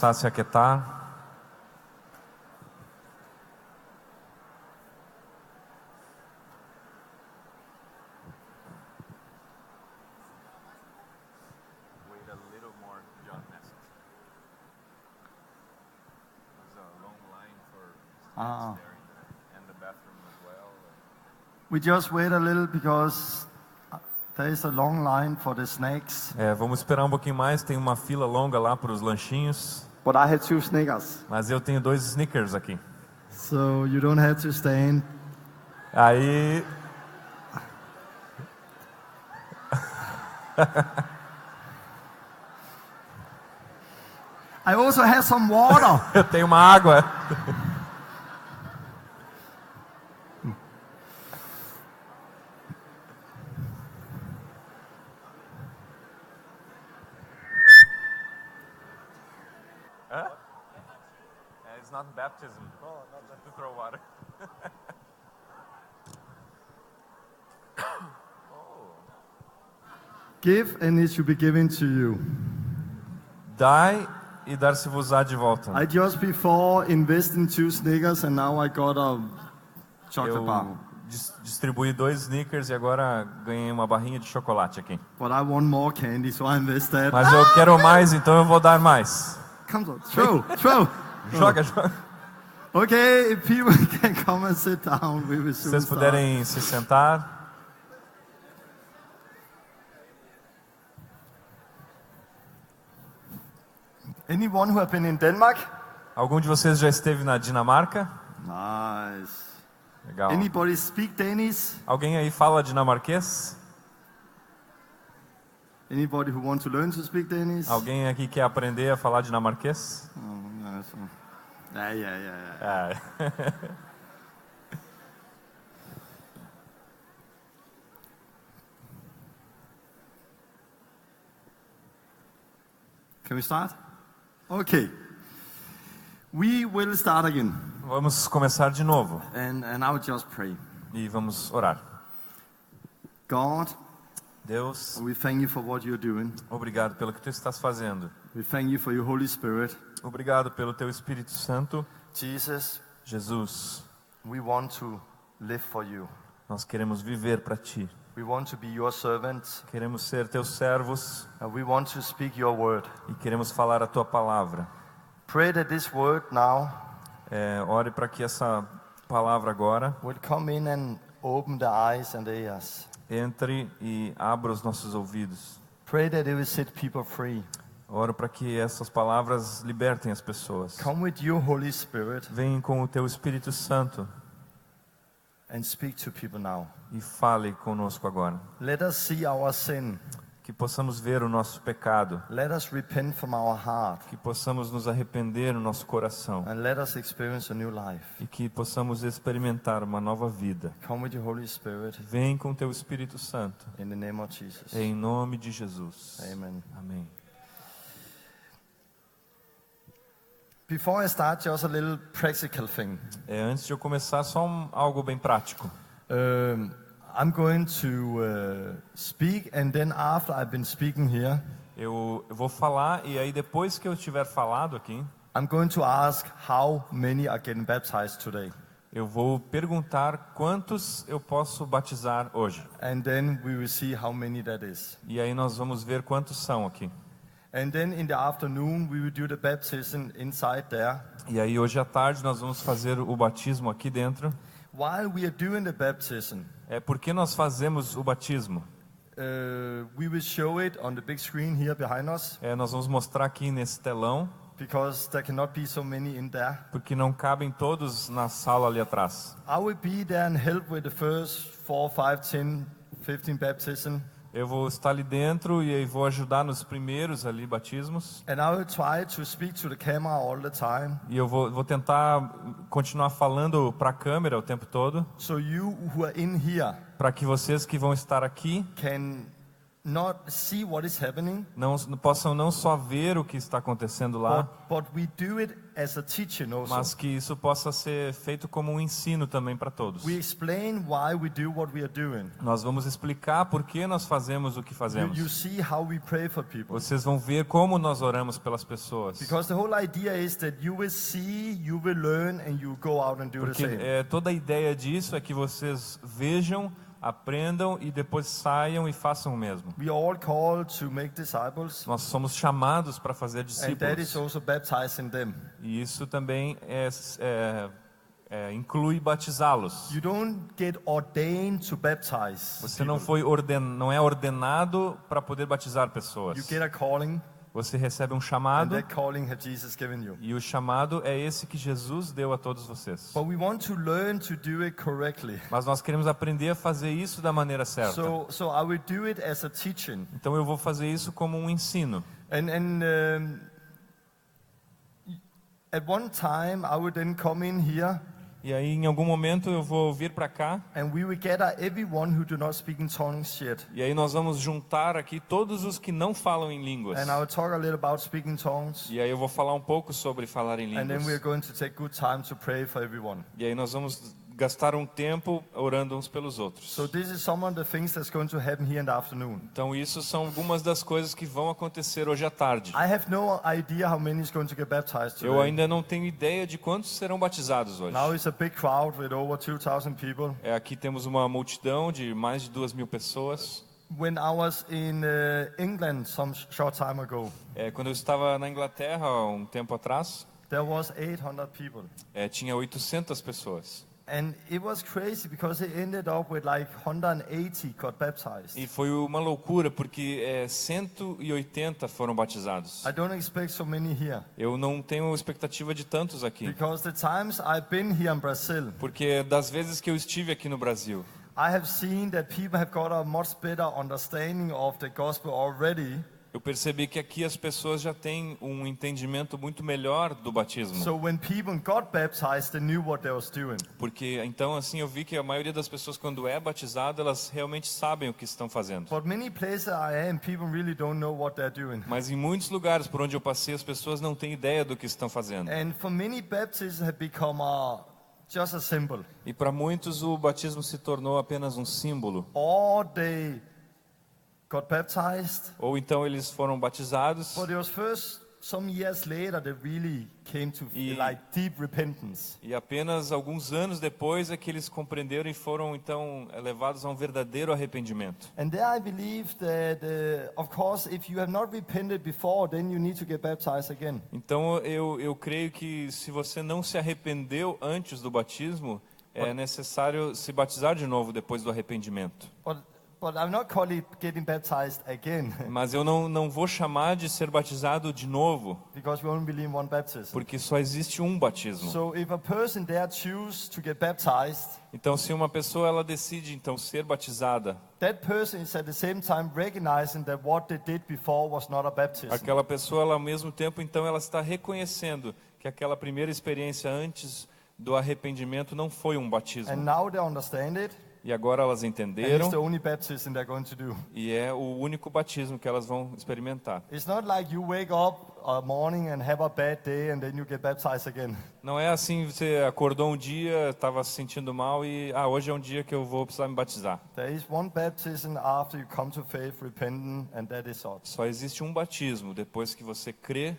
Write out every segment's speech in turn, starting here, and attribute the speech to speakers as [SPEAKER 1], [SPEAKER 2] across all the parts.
[SPEAKER 1] começar a se aquietar.
[SPEAKER 2] We just wait a little because there is a long line for the snacks.
[SPEAKER 1] Vamos esperar um pouquinho mais, tem uma fila longa lá para os lanchinhos.
[SPEAKER 2] But I have 2 Snickers.
[SPEAKER 1] Mas eu tenho 2 Snickers aqui.
[SPEAKER 2] So you don't have to stand.
[SPEAKER 1] Aí...
[SPEAKER 2] I also have some water.
[SPEAKER 1] Eu tenho uma água. It's not baptism. Oh, not to throw water.
[SPEAKER 2] Give and it should be given to you.
[SPEAKER 1] Dai e dar-se-vos-á de volta.
[SPEAKER 2] I just before invested 2 Snickers and now I got a chocolate bar.
[SPEAKER 1] Distribuí 2 Snickers e agora ganhei uma barrinha de chocolate aqui.
[SPEAKER 2] But I want more candy, so I invest that.
[SPEAKER 1] Mas eu quero mais, então eu vou dar mais.
[SPEAKER 2] Come on, throw.
[SPEAKER 1] Joga.
[SPEAKER 2] Okay, if people can come and sit down, we will soon
[SPEAKER 1] Se vocês puderem se sentar.
[SPEAKER 2] Anyone who have been in Denmark?
[SPEAKER 1] Algum de vocês já esteve na Dinamarca?
[SPEAKER 2] Nice.
[SPEAKER 1] Legal.
[SPEAKER 2] Anybody speak Danish?
[SPEAKER 1] Alguém aí fala dinamarquês?
[SPEAKER 2] Anybody who want to learn to speak Danish?
[SPEAKER 1] Alguém aqui quer aprender a falar dinamarquês?
[SPEAKER 2] Yeah. Can we start? Okay. We will start again.
[SPEAKER 1] Vamos começar de novo.
[SPEAKER 2] And I will just pray.
[SPEAKER 1] E vamos orar.
[SPEAKER 2] God,
[SPEAKER 1] Deus,
[SPEAKER 2] we thank you for what you're doing.
[SPEAKER 1] Obrigado pelo que tu estás fazendo.
[SPEAKER 2] We thank you for your Holy Spirit.
[SPEAKER 1] Obrigado pelo teu Espírito Santo.
[SPEAKER 2] Jesus,
[SPEAKER 1] we
[SPEAKER 2] want to live for you.
[SPEAKER 1] Nós queremos viver para ti.
[SPEAKER 2] We want to be your servants.
[SPEAKER 1] Queremos ser teus servos.
[SPEAKER 2] We want to speak your word.
[SPEAKER 1] E queremos falar a tua palavra.
[SPEAKER 2] Pray that this word now
[SPEAKER 1] ore para que essa palavra agora
[SPEAKER 2] will come in and open the eyes and the ears.
[SPEAKER 1] Entre e abra os nossos ouvidos.
[SPEAKER 2] Pray that it will set people free.
[SPEAKER 1] Oro para que essas palavras libertem as pessoas.
[SPEAKER 2] Come with your Holy Spirit.
[SPEAKER 1] Vem com o teu Espírito Santo.
[SPEAKER 2] And speak to people now.
[SPEAKER 1] E fale conosco agora.
[SPEAKER 2] Let us see our sin.
[SPEAKER 1] Que possamos ver o nosso pecado.
[SPEAKER 2] Let us repent from our heart.
[SPEAKER 1] Que possamos nos arrepender no nosso coração.
[SPEAKER 2] And let us experience a new life.
[SPEAKER 1] E que possamos experimentar uma nova vida.
[SPEAKER 2] Come with your Holy Spirit.
[SPEAKER 1] Vem com teu Espírito Santo.
[SPEAKER 2] In the name of Jesus.
[SPEAKER 1] Em nome de Jesus.
[SPEAKER 2] Amen.
[SPEAKER 1] Amém.
[SPEAKER 2] Before I start, just a little practical thing.
[SPEAKER 1] Antes de eu começar, só algo bem prático.
[SPEAKER 2] I'm going to speak, and then after I've been speaking here,
[SPEAKER 1] eu vou falar e aí depois que eu tiver falado aqui,
[SPEAKER 2] I'm going to ask how many are getting baptized today.
[SPEAKER 1] Eu vou perguntar quantos eu posso batizar hoje.
[SPEAKER 2] And then we will see how many that is.
[SPEAKER 1] E aí nós vamos ver quantos são aqui.
[SPEAKER 2] And then in the afternoon we will do the baptism inside there.
[SPEAKER 1] E aí hoje à tarde nós vamos fazer o batismo aqui dentro.
[SPEAKER 2] While we are doing the baptism,
[SPEAKER 1] por que nós fazemos o batismo?
[SPEAKER 2] We will show it on the big screen here behind us.
[SPEAKER 1] Nós vamos mostrar aqui nesse telão.
[SPEAKER 2] Because there cannot be so many in there.
[SPEAKER 1] Porque não cabem todos na sala ali atrás.
[SPEAKER 2] I will be there and help with the first 4, 5, 10, 15 baptism.
[SPEAKER 1] Eu vou estar ali dentro e aí vou ajudar nos primeiros ali batismos.
[SPEAKER 2] And I will try to speak to the camera all the time.
[SPEAKER 1] E eu vou tentar continuar falando para a câmera o tempo todo.
[SPEAKER 2] So you who are in here,
[SPEAKER 1] para que vocês que vão estar aqui
[SPEAKER 2] can not see what is happening,
[SPEAKER 1] possam não só ver o que está acontecendo lá,
[SPEAKER 2] but we do it as a teaching also.
[SPEAKER 1] mas que isso possa ser feito como um ensino também para todos.
[SPEAKER 2] We explain why we do what we are doing.
[SPEAKER 1] Nós vamos explicar por que nós fazemos o que
[SPEAKER 2] You
[SPEAKER 1] fazemos.
[SPEAKER 2] see how we pray for people.
[SPEAKER 1] Vocês vão ver como nós oramos pelas pessoas.
[SPEAKER 2] Because the whole idea is that you will see, you will learn, and you go out and do the
[SPEAKER 1] Porque
[SPEAKER 2] same.
[SPEAKER 1] toda a ideia disso é que vocês vejam, aprendam e depois saiam e façam o mesmo.
[SPEAKER 2] We are all called to make disciples,
[SPEAKER 1] Nós somos chamados para fazer
[SPEAKER 2] and that is
[SPEAKER 1] discípulos.
[SPEAKER 2] also baptizing them.
[SPEAKER 1] E isso também inclui batizá-los.
[SPEAKER 2] You don't get ordained to baptize.
[SPEAKER 1] Você não
[SPEAKER 2] people.
[SPEAKER 1] não é ordenado para poder batizar pessoas.
[SPEAKER 2] You get a calling,
[SPEAKER 1] Você recebe um
[SPEAKER 2] and
[SPEAKER 1] chamado,
[SPEAKER 2] that calling has Jesus given you.
[SPEAKER 1] e o chamado é esse que Jesus deu a todos vocês.
[SPEAKER 2] But we want to learn to do it correctly.
[SPEAKER 1] Mas nós queremos aprender a fazer isso da maneira certa.
[SPEAKER 2] So I will do it as a teaching.
[SPEAKER 1] Então eu vou fazer isso como um ensino.
[SPEAKER 2] At one time I would then come in here,
[SPEAKER 1] E aí em algum momento eu vou vir para cá,
[SPEAKER 2] and we will gather everyone who do not speak in tongues yet.
[SPEAKER 1] e aí nós vamos juntar aqui todos os que não falam em línguas.
[SPEAKER 2] And I will talk a little about speaking tongues.
[SPEAKER 1] E aí eu vou falar um pouco sobre falar em
[SPEAKER 2] And then we are
[SPEAKER 1] línguas.
[SPEAKER 2] going to take good time to pray for everyone.
[SPEAKER 1] E aí nós vamos gastar um tempo orando uns pelos outros.
[SPEAKER 2] So this is some of the things that's going to happen here in the afternoon.
[SPEAKER 1] Então isso são algumas das coisas que vão acontecer hoje à tarde.
[SPEAKER 2] I have no idea how many is going to get baptized
[SPEAKER 1] Eu
[SPEAKER 2] today.
[SPEAKER 1] ainda não tenho ideia de quantos serão batizados hoje.
[SPEAKER 2] Now it's a big crowd with over 2,000 people.
[SPEAKER 1] Aqui temos uma multidão de mais de 2.000 pessoas.
[SPEAKER 2] When I was in England some short time ago,
[SPEAKER 1] Quando eu estava na Inglaterra há um tempo atrás,
[SPEAKER 2] there was 800 people.
[SPEAKER 1] tinha 800 pessoas.
[SPEAKER 2] And it was crazy because it ended up with like 180 got baptized.
[SPEAKER 1] E foi uma loucura porque 180 foram batizados.
[SPEAKER 2] I don't expect so many here.
[SPEAKER 1] Eu não tenho expectativa de tantos aqui,
[SPEAKER 2] Because the times I've been here in Brazil,
[SPEAKER 1] porque das vezes que eu estive aqui no Brasil,
[SPEAKER 2] I have seen that people have got a much better understanding of the gospel already.
[SPEAKER 1] eu percebi que aqui as pessoas já têm um entendimento muito melhor do batismo.
[SPEAKER 2] So when people got baptized, they knew what they was doing.
[SPEAKER 1] Porque então assim eu vi que a maioria das pessoas quando é batizada, elas realmente sabem o que estão fazendo.
[SPEAKER 2] But many places I am, people really don't know what they're doing.
[SPEAKER 1] Mas em muitos lugares por onde eu passei, as pessoas não têm ideia do que estão fazendo.
[SPEAKER 2] And for many, baptism have become just a symbol.
[SPEAKER 1] E para muitos o batismo se tornou apenas um símbolo.
[SPEAKER 2] Or they got baptized,
[SPEAKER 1] Ou então eles foram batizados,
[SPEAKER 2] but it was first some years later they really came to
[SPEAKER 1] E-
[SPEAKER 2] like deep repentance.
[SPEAKER 1] e apenas alguns anos depois é que eles compreenderam e foram então levados a um verdadeiro arrependimento.
[SPEAKER 2] And there I believe that, of course, if you have not repented before, then you need to get baptized again.
[SPEAKER 1] Então eu creio que se você não se arrependeu antes do batismo, é necessário se batizar de novo depois do arrependimento.
[SPEAKER 2] But I'm not calling it getting baptized again,
[SPEAKER 1] Mas eu não vou chamar de ser batizado de novo,
[SPEAKER 2] because we only believe in one baptism.
[SPEAKER 1] porque só existe um batismo.
[SPEAKER 2] So if a person there choose to get baptized,
[SPEAKER 1] Então se uma pessoa ela decide então ser batizada,
[SPEAKER 2] that person is at the same time recognizing that what they did before was not a baptism.
[SPEAKER 1] aquela pessoa ela ao mesmo tempo então ela está reconhecendo que aquela primeira experiência antes do arrependimento não foi um batismo.
[SPEAKER 2] And now they understand it,
[SPEAKER 1] E agora elas
[SPEAKER 2] and it's
[SPEAKER 1] entenderam
[SPEAKER 2] the only baptism they're going to do.
[SPEAKER 1] e é o único batismo que elas vão experimentar.
[SPEAKER 2] It's not like you wake up a morning and have a bad day and then you get baptized again.
[SPEAKER 1] Não é assim, você acordou um dia, estava se sentindo mal e hoje é um dia que eu vou precisar me batizar.
[SPEAKER 2] There is one baptism after you come to faith, repentant, and that is all.
[SPEAKER 1] Só existe um batismo depois que você crê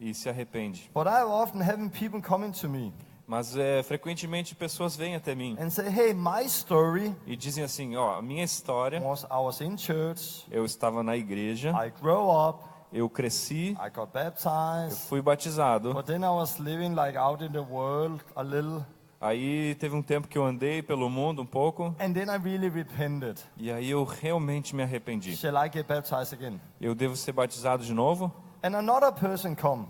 [SPEAKER 1] e se arrepende.
[SPEAKER 2] But I often having people coming to me
[SPEAKER 1] Mas frequentemente pessoas vêm até mim
[SPEAKER 2] and say, hey, my story
[SPEAKER 1] e dizem assim, ó, a minha história,
[SPEAKER 2] was I was in church,
[SPEAKER 1] eu estava na igreja,
[SPEAKER 2] I grew up,
[SPEAKER 1] eu cresci,
[SPEAKER 2] I got
[SPEAKER 1] eu
[SPEAKER 2] baptized,
[SPEAKER 1] fui batizado,
[SPEAKER 2] but then I was living like out in the world a little,
[SPEAKER 1] aí teve um tempo que eu andei pelo mundo um pouco
[SPEAKER 2] and then I really repented.
[SPEAKER 1] e aí eu realmente me arrependi.
[SPEAKER 2] Shall I get baptized again?
[SPEAKER 1] Eu devo ser batizado de novo?
[SPEAKER 2] And another person come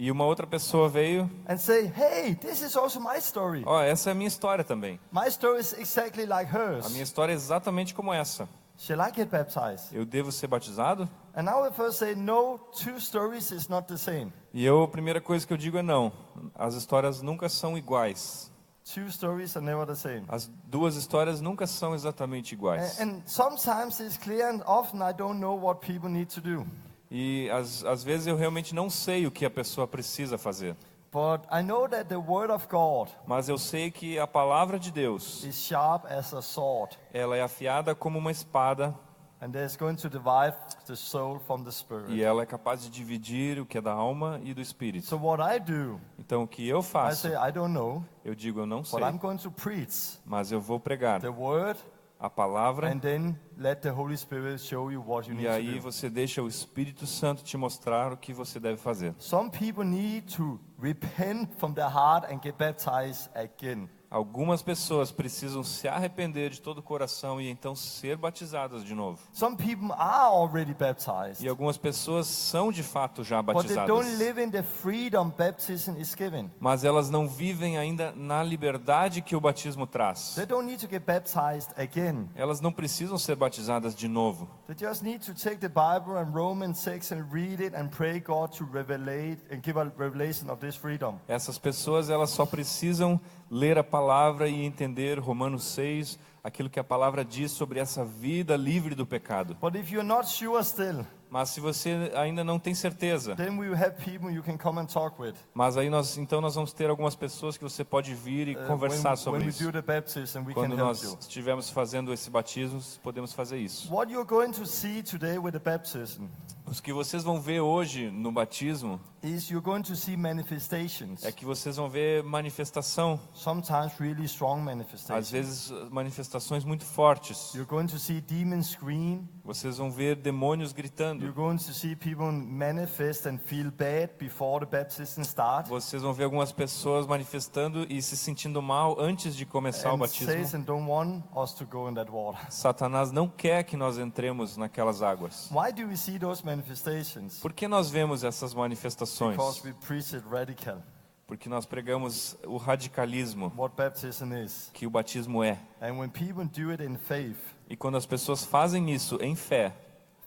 [SPEAKER 1] E uma outra pessoa veio,
[SPEAKER 2] and say, hey, this is also my story.
[SPEAKER 1] ó, essa é a minha história também.
[SPEAKER 2] My story is exactly like
[SPEAKER 1] A
[SPEAKER 2] hers.
[SPEAKER 1] minha história é exatamente como essa.
[SPEAKER 2] Shall I get baptized?
[SPEAKER 1] Eu devo ser batizado?
[SPEAKER 2] And now I first say, no, two stories is not the same.
[SPEAKER 1] E a primeira coisa que eu digo é não. As histórias nunca são iguais.
[SPEAKER 2] Two stories are never the same.
[SPEAKER 1] As duas histórias nunca são exatamente iguais.
[SPEAKER 2] And sometimes it's clear, and often I don't know what people need to do.
[SPEAKER 1] E às vezes eu realmente não sei o que a pessoa precisa fazer.
[SPEAKER 2] But I know that the Word of God
[SPEAKER 1] Mas eu sei que a palavra de Deus,
[SPEAKER 2] is sharp as a sword,
[SPEAKER 1] ela é afiada como uma espada
[SPEAKER 2] and that is going to divide the soul from the
[SPEAKER 1] e
[SPEAKER 2] spirit.
[SPEAKER 1] ela é capaz de dividir o que é da alma e do espírito.
[SPEAKER 2] So what I do,
[SPEAKER 1] Então o que eu
[SPEAKER 2] I
[SPEAKER 1] faço?
[SPEAKER 2] say I don't know,
[SPEAKER 1] Eu digo eu não sei,
[SPEAKER 2] but I'm going to preach
[SPEAKER 1] mas eu vou pregar
[SPEAKER 2] the Word,
[SPEAKER 1] a palavra
[SPEAKER 2] and then let the Holy Spirit show you what you
[SPEAKER 1] e
[SPEAKER 2] need to
[SPEAKER 1] aí
[SPEAKER 2] do.
[SPEAKER 1] você deixa o Espírito Santo te mostrar o que você deve fazer.
[SPEAKER 2] Some people need to repent from their heart and get baptized again.
[SPEAKER 1] Algumas pessoas precisam se arrepender de todo o coração e então ser batizadas de novo.
[SPEAKER 2] Some people are already baptized,
[SPEAKER 1] E algumas pessoas são de fato já
[SPEAKER 2] but they don't
[SPEAKER 1] batizadas,
[SPEAKER 2] live in the freedom baptism is given.
[SPEAKER 1] mas elas não vivem ainda na liberdade que o batismo traz.
[SPEAKER 2] They don't need to get baptized again.
[SPEAKER 1] Elas não precisam ser batizadas de novo.
[SPEAKER 2] They just need to take the Bible and Romans 6 and read it and pray God to revelate and give a revelation of this freedom.
[SPEAKER 1] Essas pessoas, elas só precisam ler a palavra e entender Romanos 6, aquilo que a palavra diz sobre essa vida livre do pecado.
[SPEAKER 2] But if you're not sure still,
[SPEAKER 1] Mas se você ainda não tem certeza,
[SPEAKER 2] then we will have people you can come and talk with.
[SPEAKER 1] mas aí nós vamos ter algumas pessoas que você pode vir e conversar sobre
[SPEAKER 2] when we
[SPEAKER 1] isso.
[SPEAKER 2] do the baptism, we
[SPEAKER 1] Quando
[SPEAKER 2] can help
[SPEAKER 1] nós
[SPEAKER 2] you.
[SPEAKER 1] estivermos fazendo esse batismo, podemos fazer isso.
[SPEAKER 2] What you're going to see today with the baptism
[SPEAKER 1] Os que vocês vão ver hoje no batismo
[SPEAKER 2] is you're going to see manifestations.
[SPEAKER 1] é que vocês vão ver manifestação,
[SPEAKER 2] Sometimes really strong
[SPEAKER 1] às
[SPEAKER 2] manifestations.
[SPEAKER 1] vezes manifestações muito fortes.
[SPEAKER 2] You're going to see demons scream.
[SPEAKER 1] Vocês vão ver demônios gritando.
[SPEAKER 2] You're going to see people manifest and feel bad before the baptism starts.
[SPEAKER 1] Vocês vão ver algumas pessoas manifestando e se sentindo mal antes de começar o
[SPEAKER 2] And
[SPEAKER 1] batismo.
[SPEAKER 2] Satan don't want us to go in that water.
[SPEAKER 1] Satanás não quer que nós entremos naquelas águas.
[SPEAKER 2] Why do we see those manifestations?
[SPEAKER 1] Por que nós vemos essas manifestações?
[SPEAKER 2] Because we preach it radical,
[SPEAKER 1] Porque nós pregamos o radicalismo
[SPEAKER 2] what baptism is.
[SPEAKER 1] que o batismo é.
[SPEAKER 2] And when people do it in faith,
[SPEAKER 1] E quando as pessoas fazem isso em fé,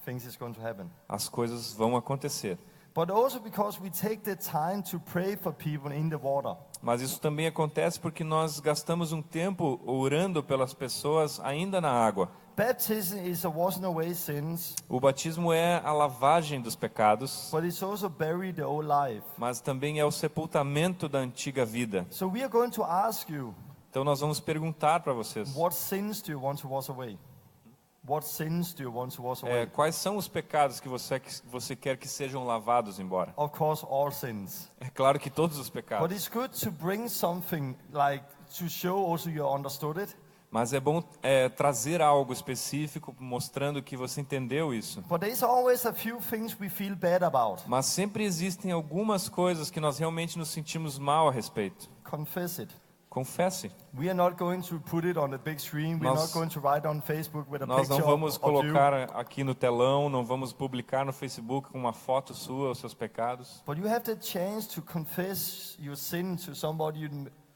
[SPEAKER 2] things is going to happen.
[SPEAKER 1] as coisas vão acontecer.
[SPEAKER 2] But also because we take the time to pray for people in the water.
[SPEAKER 1] Mas isso também acontece porque nós gastamos um tempo orando pelas pessoas ainda na água.
[SPEAKER 2] Baptism is a washing away sins,
[SPEAKER 1] O batismo é a lavagem dos pecados,
[SPEAKER 2] but it's also bury the old life.
[SPEAKER 1] mas também é o sepultamento da antiga vida.
[SPEAKER 2] So we are going to ask you,
[SPEAKER 1] Então nós vamos perguntar para vocês,
[SPEAKER 2] what sins do you want to wash away? What sins do you want to wash away?
[SPEAKER 1] quais são os pecados que você quer que sejam lavados embora?
[SPEAKER 2] Of course, all sins.
[SPEAKER 1] É claro que todos os
[SPEAKER 2] But
[SPEAKER 1] pecados,
[SPEAKER 2] it's good to bring something like to show also you understood it.
[SPEAKER 1] mas é bom trazer algo específico mostrando que você entendeu isso.
[SPEAKER 2] But there's always a few things we feel bad about.
[SPEAKER 1] Mas sempre existem algumas coisas que nós realmente nos sentimos mal a respeito.
[SPEAKER 2] Confess it.
[SPEAKER 1] Confesse.
[SPEAKER 2] We are not going to put it on the big screen. We are
[SPEAKER 1] Nós-
[SPEAKER 2] not going to write on Facebook with a
[SPEAKER 1] Nós não
[SPEAKER 2] picture
[SPEAKER 1] vamos
[SPEAKER 2] of you.
[SPEAKER 1] colocar aqui no telão, não vamos publicar no Facebook com uma foto sua, os seus pecados.
[SPEAKER 2] But you have the chance to confess your sin to somebody you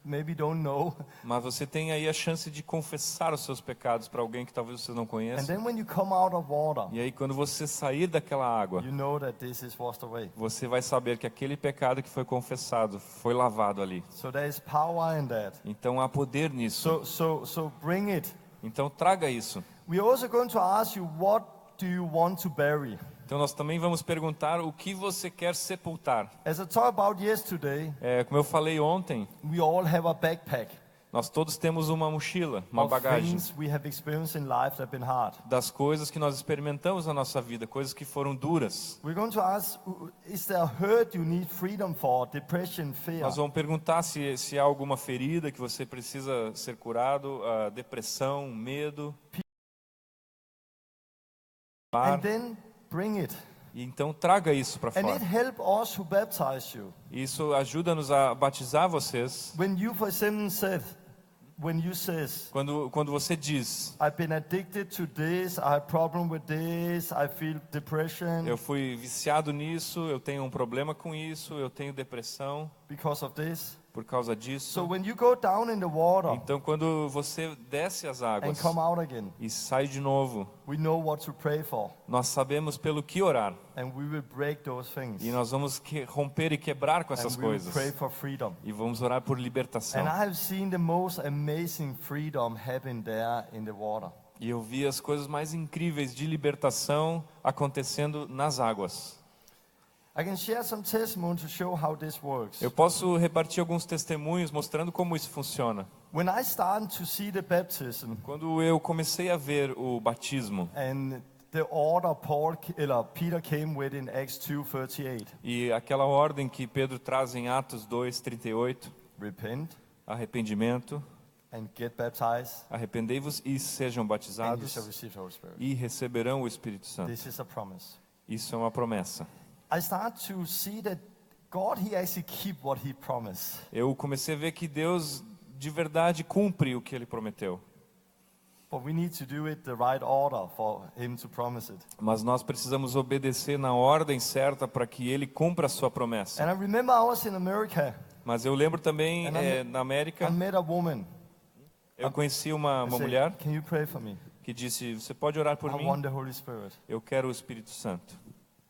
[SPEAKER 2] maybe don't know.
[SPEAKER 1] Mas você tem aí a chance de confessar os seus pecados para alguém que talvez você não
[SPEAKER 2] And
[SPEAKER 1] conheça.
[SPEAKER 2] then when you come out of water,
[SPEAKER 1] E aí quando você sair daquela água,
[SPEAKER 2] you know that this is washed away.
[SPEAKER 1] você vai saber que aquele pecado que foi confessado foi lavado ali.
[SPEAKER 2] So there is power in that.
[SPEAKER 1] Então há poder nisso.
[SPEAKER 2] So bring it.
[SPEAKER 1] Então traga isso.
[SPEAKER 2] We are also going to ask you, what do you want to bury?
[SPEAKER 1] Então nós também vamos perguntar o que você quer sepultar.
[SPEAKER 2] As I talked about yesterday,
[SPEAKER 1] Como eu falei ontem,
[SPEAKER 2] we all have a backpack
[SPEAKER 1] nós todos temos uma mochila, uma
[SPEAKER 2] of
[SPEAKER 1] bagagem
[SPEAKER 2] things we have experienced in life that have been hard.
[SPEAKER 1] das coisas que nós experimentamos na nossa vida, coisas que foram duras.
[SPEAKER 2] We're going to ask, is there a hurt you need freedom for, depression, fear?
[SPEAKER 1] Nós vamos perguntar se há alguma ferida que você precisa ser curado, depressão, medo.
[SPEAKER 2] And then bring it.
[SPEAKER 1] E então traga isso para
[SPEAKER 2] And it
[SPEAKER 1] fora.
[SPEAKER 2] help us who baptize you.
[SPEAKER 1] Isso ajuda-nos a batizar vocês.
[SPEAKER 2] When you, for example, when you says,
[SPEAKER 1] Quando você diz,
[SPEAKER 2] I've been addicted to this, I have problem with this, I feel depression
[SPEAKER 1] eu fui viciado nisso, eu tenho um problema com isso, eu tenho depressão,
[SPEAKER 2] because of this.
[SPEAKER 1] Por causa disso,
[SPEAKER 2] So when you go down in the water
[SPEAKER 1] então quando você desce as
[SPEAKER 2] and
[SPEAKER 1] águas
[SPEAKER 2] come out again,
[SPEAKER 1] e sai de novo,
[SPEAKER 2] we know what to pray for,
[SPEAKER 1] nós sabemos pelo que orar.
[SPEAKER 2] and we will break those things,
[SPEAKER 1] E nós vamos romper e quebrar com essas
[SPEAKER 2] and we will
[SPEAKER 1] coisas.
[SPEAKER 2] pray for freedom.
[SPEAKER 1] E vamos orar por libertação.
[SPEAKER 2] And I have seen the most amazing freedom happen there in the water.
[SPEAKER 1] E eu vi as coisas mais incríveis de libertação acontecendo nas águas.
[SPEAKER 2] I can share some testimony to show how this works.
[SPEAKER 1] Eu posso repartir alguns testemunhos mostrando como isso funciona.
[SPEAKER 2] When I started to see the baptism
[SPEAKER 1] Quando eu comecei a ver o batismo
[SPEAKER 2] and the order Peter came with in Acts 2:38,
[SPEAKER 1] e aquela ordem que Pedro traz em Atos 2:38,
[SPEAKER 2] repent
[SPEAKER 1] arrependimento,
[SPEAKER 2] and get baptized,
[SPEAKER 1] arrependei-vos e sejam
[SPEAKER 2] and you
[SPEAKER 1] batizados
[SPEAKER 2] shall receive the Holy Spirit.
[SPEAKER 1] e receberão o Espírito Santo.
[SPEAKER 2] This is a promise.
[SPEAKER 1] Isso é uma promessa.
[SPEAKER 2] I start to see that God, He actually keep what He promised.
[SPEAKER 1] Eu comecei a ver que Deus de verdade cumpre o que Ele prometeu.
[SPEAKER 2] But we need to do it the right order for Him to promise it.
[SPEAKER 1] Mas nós precisamos obedecer na ordem certa para que Ele cumpra a sua promessa.
[SPEAKER 2] And I remember I was in America.
[SPEAKER 1] Mas eu lembro também na América,
[SPEAKER 2] I met a woman.
[SPEAKER 1] eu conheci uma
[SPEAKER 2] I said,
[SPEAKER 1] mulher
[SPEAKER 2] can you pray for me?
[SPEAKER 1] que disse, você pode orar por
[SPEAKER 2] I
[SPEAKER 1] mim?
[SPEAKER 2] want the Holy Spirit.
[SPEAKER 1] Eu quero o Espírito Santo.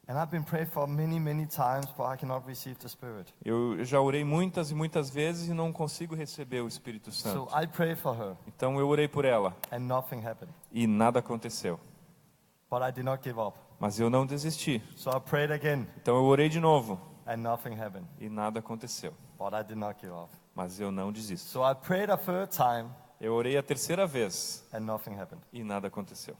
[SPEAKER 2] And I've been praying for many times, but I cannot receive the Spirit.
[SPEAKER 1] Eu já orei muitas e muitas vezes e não consigo receber o Espírito
[SPEAKER 2] So
[SPEAKER 1] Santo.
[SPEAKER 2] I prayed for her,
[SPEAKER 1] Então eu orei por ela
[SPEAKER 2] and nothing happened.
[SPEAKER 1] e nada aconteceu.
[SPEAKER 2] But I did not give up.
[SPEAKER 1] Mas eu não desisti.
[SPEAKER 2] So I prayed again,
[SPEAKER 1] Então eu orei de novo
[SPEAKER 2] and nothing happened.
[SPEAKER 1] e nada aconteceu.
[SPEAKER 2] But I did not give up.
[SPEAKER 1] Mas eu não desisto.
[SPEAKER 2] So I prayed a third time,
[SPEAKER 1] Eu orei a terceira vez
[SPEAKER 2] and nothing happened.
[SPEAKER 1] e nada aconteceu.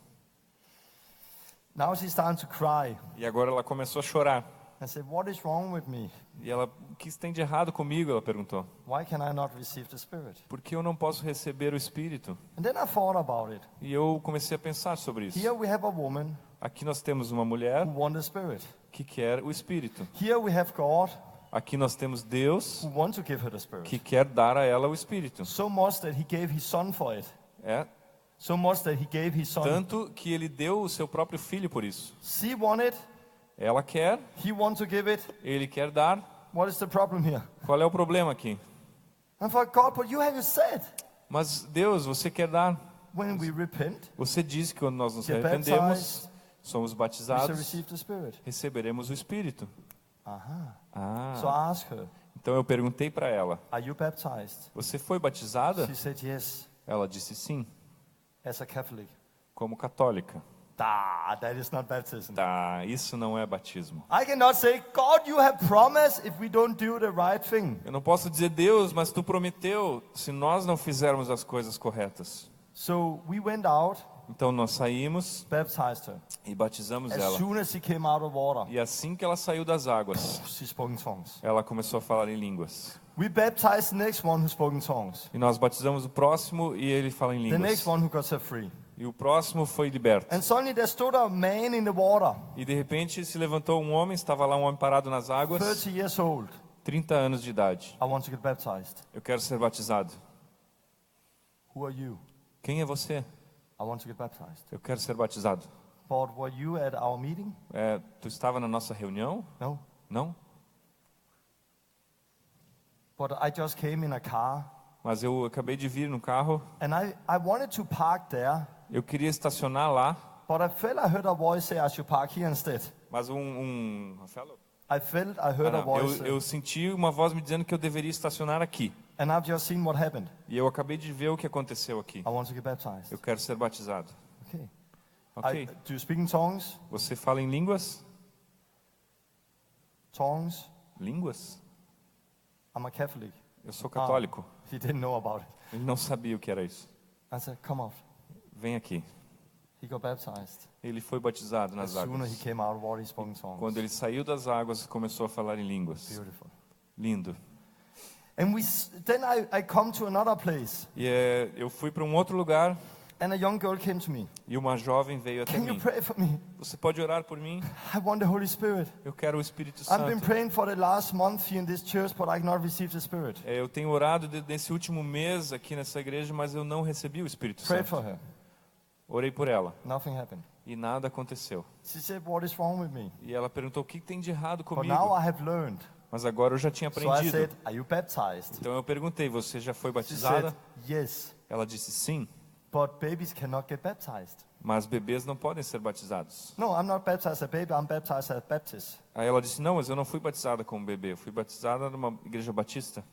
[SPEAKER 2] Now she's starting to cry.
[SPEAKER 1] E agora ela começou a chorar.
[SPEAKER 2] I said, what is wrong with me?
[SPEAKER 1] E ela, o que tem de errado comigo? Ela perguntou.
[SPEAKER 2] Why can I not receive the Spirit?
[SPEAKER 1] Por que eu não posso receber o Espírito?
[SPEAKER 2] And then I thought about it.
[SPEAKER 1] E eu comecei a pensar sobre isso.
[SPEAKER 2] Here we have a woman
[SPEAKER 1] Aqui nós temos uma mulher
[SPEAKER 2] who wants the Spirit.
[SPEAKER 1] que quer o Espírito.
[SPEAKER 2] Here we have God
[SPEAKER 1] Aqui nós temos Deus
[SPEAKER 2] who wants to give her the Spirit.
[SPEAKER 1] que quer dar a ela o Espírito.
[SPEAKER 2] So much that He gave His Son for it.
[SPEAKER 1] É
[SPEAKER 2] So much that He gave His Son.
[SPEAKER 1] tanto que ele deu o seu próprio filho por isso.
[SPEAKER 2] She wanted,
[SPEAKER 1] Ela quer,
[SPEAKER 2] He wants to give it.
[SPEAKER 1] ele quer dar.
[SPEAKER 2] What is the problem here?
[SPEAKER 1] Qual é o problema aqui?
[SPEAKER 2] I thought, God, but you have said,
[SPEAKER 1] Mas Deus, você quer dar.
[SPEAKER 2] when we repent,
[SPEAKER 1] Você diz que quando nós nos
[SPEAKER 2] get
[SPEAKER 1] arrependemos,
[SPEAKER 2] baptized,
[SPEAKER 1] somos
[SPEAKER 2] we shall
[SPEAKER 1] batizados,
[SPEAKER 2] receive the Spirit.
[SPEAKER 1] receberemos o Espírito.
[SPEAKER 2] So I asked her,
[SPEAKER 1] Então eu perguntei para ela,
[SPEAKER 2] are you baptized?
[SPEAKER 1] você foi batizada?
[SPEAKER 2] She said, yes,
[SPEAKER 1] Ela disse sim,
[SPEAKER 2] as a Catholic.
[SPEAKER 1] como católica.
[SPEAKER 2] That is not baptism.
[SPEAKER 1] Tá, isso não é batismo.
[SPEAKER 2] I cannot say, God, you have promised if we don't do the right thing.
[SPEAKER 1] Eu não posso dizer, Deus, mas tu prometeu se nós não fizermos as coisas corretas.
[SPEAKER 2] So we went out,
[SPEAKER 1] Então nós saímos
[SPEAKER 2] baptized her.
[SPEAKER 1] e batizamos
[SPEAKER 2] As
[SPEAKER 1] ela.
[SPEAKER 2] soon as she came out of water,
[SPEAKER 1] E assim que ela saiu das águas,
[SPEAKER 2] she spoke in tongues.
[SPEAKER 1] ela começou a falar em línguas.
[SPEAKER 2] We baptized the next one who spoke in tongues.
[SPEAKER 1] E nós batizamos o próximo e ele fala em
[SPEAKER 2] The next
[SPEAKER 1] línguas.
[SPEAKER 2] one who got set free.
[SPEAKER 1] E o próximo foi liberto.
[SPEAKER 2] And suddenly there stood a man in the water,
[SPEAKER 1] E de repente se levantou um homem, estava lá um homem parado nas águas,
[SPEAKER 2] 30 years old.
[SPEAKER 1] 30 anos de idade.
[SPEAKER 2] I want to get baptized.
[SPEAKER 1] Eu quero ser batizado.
[SPEAKER 2] Who are you?
[SPEAKER 1] Quem é você?
[SPEAKER 2] I want to get baptized.
[SPEAKER 1] Eu quero ser batizado.
[SPEAKER 2] But were you at our meeting?
[SPEAKER 1] Tu estava na nossa reunião?
[SPEAKER 2] No.
[SPEAKER 1] Não?
[SPEAKER 2] But I just came in a car,
[SPEAKER 1] Mas eu acabei de vir no carro.
[SPEAKER 2] and I wanted to park there,
[SPEAKER 1] Eu queria estacionar lá,
[SPEAKER 2] but I felt I heard a voice say I should park here instead.
[SPEAKER 1] mas
[SPEAKER 2] I heard a voice,
[SPEAKER 1] eu senti uma voz me dizendo que eu deveria estacionar aqui.
[SPEAKER 2] and I've just seen what happened.
[SPEAKER 1] E eu acabei de ver o que aconteceu aqui.
[SPEAKER 2] I want to get baptized.
[SPEAKER 1] Eu quero ser batizado.
[SPEAKER 2] Okay.
[SPEAKER 1] Ok.
[SPEAKER 2] Do you speak in tongues?
[SPEAKER 1] Você fala em línguas?
[SPEAKER 2] Tongues?
[SPEAKER 1] Línguas?
[SPEAKER 2] I'm a Catholic.
[SPEAKER 1] Eu sou católico.
[SPEAKER 2] He didn't know about it.
[SPEAKER 1] Ele não sabia o que era isso.
[SPEAKER 2] I said, come off.
[SPEAKER 1] Vem aqui.
[SPEAKER 2] He got baptized.
[SPEAKER 1] Ele foi batizado
[SPEAKER 2] As
[SPEAKER 1] nas
[SPEAKER 2] soon as he
[SPEAKER 1] águas.
[SPEAKER 2] came out of water, he spoke in tongues.
[SPEAKER 1] Quando ele saiu das águas, começou a falar em línguas.
[SPEAKER 2] Beautiful.
[SPEAKER 1] Lindo.
[SPEAKER 2] And then I come to another place,
[SPEAKER 1] E eu fui para um outro lugar
[SPEAKER 2] and a young girl came to me.
[SPEAKER 1] e uma jovem veio até
[SPEAKER 2] Can you
[SPEAKER 1] mim.
[SPEAKER 2] pray for me?
[SPEAKER 1] Você pode orar por mim?
[SPEAKER 2] I want the Holy Spirit.
[SPEAKER 1] Eu quero o Espírito
[SPEAKER 2] I've been
[SPEAKER 1] Santo.
[SPEAKER 2] praying for the last month here in this church, but I cannot receive the Spirit.
[SPEAKER 1] Eu tenho orado nesse último mês aqui nessa igreja, mas eu não recebi o Espírito
[SPEAKER 2] Pray
[SPEAKER 1] Santo.
[SPEAKER 2] for her.
[SPEAKER 1] Orei por ela
[SPEAKER 2] Nothing happened.
[SPEAKER 1] e nada aconteceu.
[SPEAKER 2] She said, what is wrong with me?
[SPEAKER 1] E ela perguntou, o que tem de errado
[SPEAKER 2] But now
[SPEAKER 1] comigo?
[SPEAKER 2] I have learned
[SPEAKER 1] Mas agora eu já tinha
[SPEAKER 2] So I
[SPEAKER 1] aprendido.
[SPEAKER 2] said, "Are you baptized?"
[SPEAKER 1] Então eu perguntei, você já foi
[SPEAKER 2] She
[SPEAKER 1] batizada?
[SPEAKER 2] said, "Yes,
[SPEAKER 1] Ela disse sim,
[SPEAKER 2] but babies cannot get baptized."
[SPEAKER 1] mas bebês não podem ser batizados.
[SPEAKER 2] No, I'm not baptized as a baby. I'm baptized as Baptist.
[SPEAKER 1] Aí ela disse, não, mas eu não fui batizada como bebê, eu fui batizada numa igreja batista.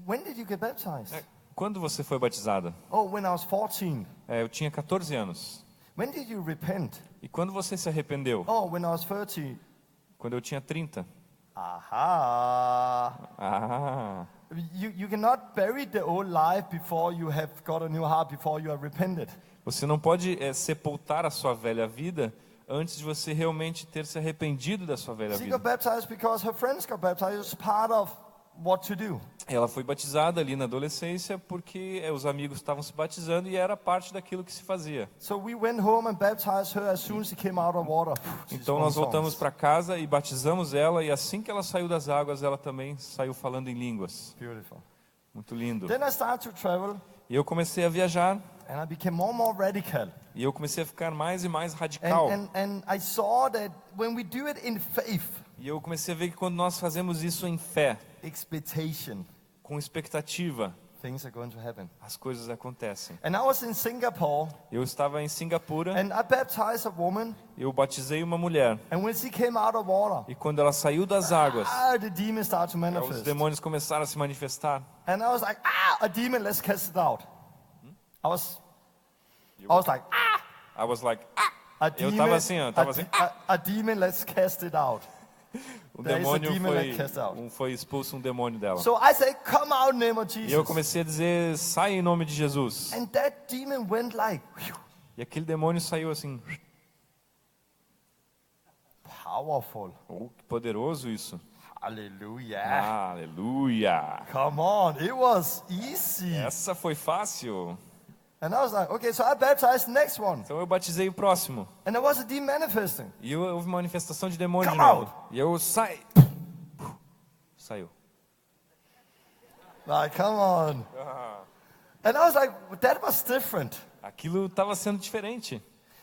[SPEAKER 2] When did you get baptized?
[SPEAKER 1] Quando você foi batizada?
[SPEAKER 2] Oh, when I was 14.
[SPEAKER 1] Eu tinha 14 anos.
[SPEAKER 2] When did you repent?
[SPEAKER 1] E quando você se arrependeu?
[SPEAKER 2] Oh, when I was 30.
[SPEAKER 1] Quando eu tinha 30.
[SPEAKER 2] Aha.
[SPEAKER 1] Ah,
[SPEAKER 2] You cannot bury the old life before you have got a new heart, before you are repented.
[SPEAKER 1] você não pode sepultar a sua velha vida antes de você realmente ter se arrependido da sua velha
[SPEAKER 2] She got
[SPEAKER 1] vida.
[SPEAKER 2] baptized because her friends got baptized. It was part of what to do.
[SPEAKER 1] Ela foi batizada ali na adolescência porque os amigos estavam se batizando e era parte daquilo que se fazia.
[SPEAKER 2] So we went home and baptized her as soon as she came out of water. She's
[SPEAKER 1] Então
[SPEAKER 2] one
[SPEAKER 1] nós voltamos
[SPEAKER 2] songs.
[SPEAKER 1] para casa e batizamos ela e assim que ela saiu das águas, ela também saiu falando em línguas.
[SPEAKER 2] Beautiful.
[SPEAKER 1] Muito lindo.
[SPEAKER 2] Then I started to travel,
[SPEAKER 1] E eu comecei a viajar
[SPEAKER 2] and I became more and more radical.
[SPEAKER 1] e eu comecei a ficar mais e mais radical.
[SPEAKER 2] And I saw that when we do it in faith,
[SPEAKER 1] E eu comecei a ver que quando nós fazemos isso em fé,
[SPEAKER 2] expectation,
[SPEAKER 1] com expectativa,
[SPEAKER 2] things are going to happen.
[SPEAKER 1] as coisas acontecem.
[SPEAKER 2] And I was in Singapore,
[SPEAKER 1] Eu estava em Singapura,
[SPEAKER 2] and I baptized a woman,
[SPEAKER 1] eu batizei uma mulher.
[SPEAKER 2] and when she came out of water,
[SPEAKER 1] E quando ela saiu das águas,
[SPEAKER 2] the demons started to
[SPEAKER 1] os
[SPEAKER 2] manifest.
[SPEAKER 1] demônios começaram a se manifestar.
[SPEAKER 2] And I was like, a demon, let's cast it out. I was like,
[SPEAKER 1] I was like,
[SPEAKER 2] a
[SPEAKER 1] Eu
[SPEAKER 2] demon,
[SPEAKER 1] tava assim, ó, tava assim.
[SPEAKER 2] a demon, let's cast it out.
[SPEAKER 1] o
[SPEAKER 2] There is a
[SPEAKER 1] demônio
[SPEAKER 2] demon that cast out.
[SPEAKER 1] foi expulso um demônio dela.
[SPEAKER 2] So I say, come out in the name of
[SPEAKER 1] E eu
[SPEAKER 2] Jesus.
[SPEAKER 1] comecei a dizer, sai em nome de Jesus.
[SPEAKER 2] And that demon went like, whew,
[SPEAKER 1] E aquele demônio saiu assim,
[SPEAKER 2] powerful.
[SPEAKER 1] oh, que poderoso isso.
[SPEAKER 2] Hallelujah.
[SPEAKER 1] Aleluia.
[SPEAKER 2] Come on, it was easy.
[SPEAKER 1] Essa foi fácil.
[SPEAKER 2] And I was like, okay, so I baptized the next one.
[SPEAKER 1] Então eu batizei o próximo.
[SPEAKER 2] And there was a demon manifesting.
[SPEAKER 1] E houve uma manifestação de demônio de
[SPEAKER 2] Come
[SPEAKER 1] novo.
[SPEAKER 2] out.
[SPEAKER 1] E eu saiu.
[SPEAKER 2] Like, come on. And I was like, that was different.
[SPEAKER 1] Aquilo estava sendo diferente.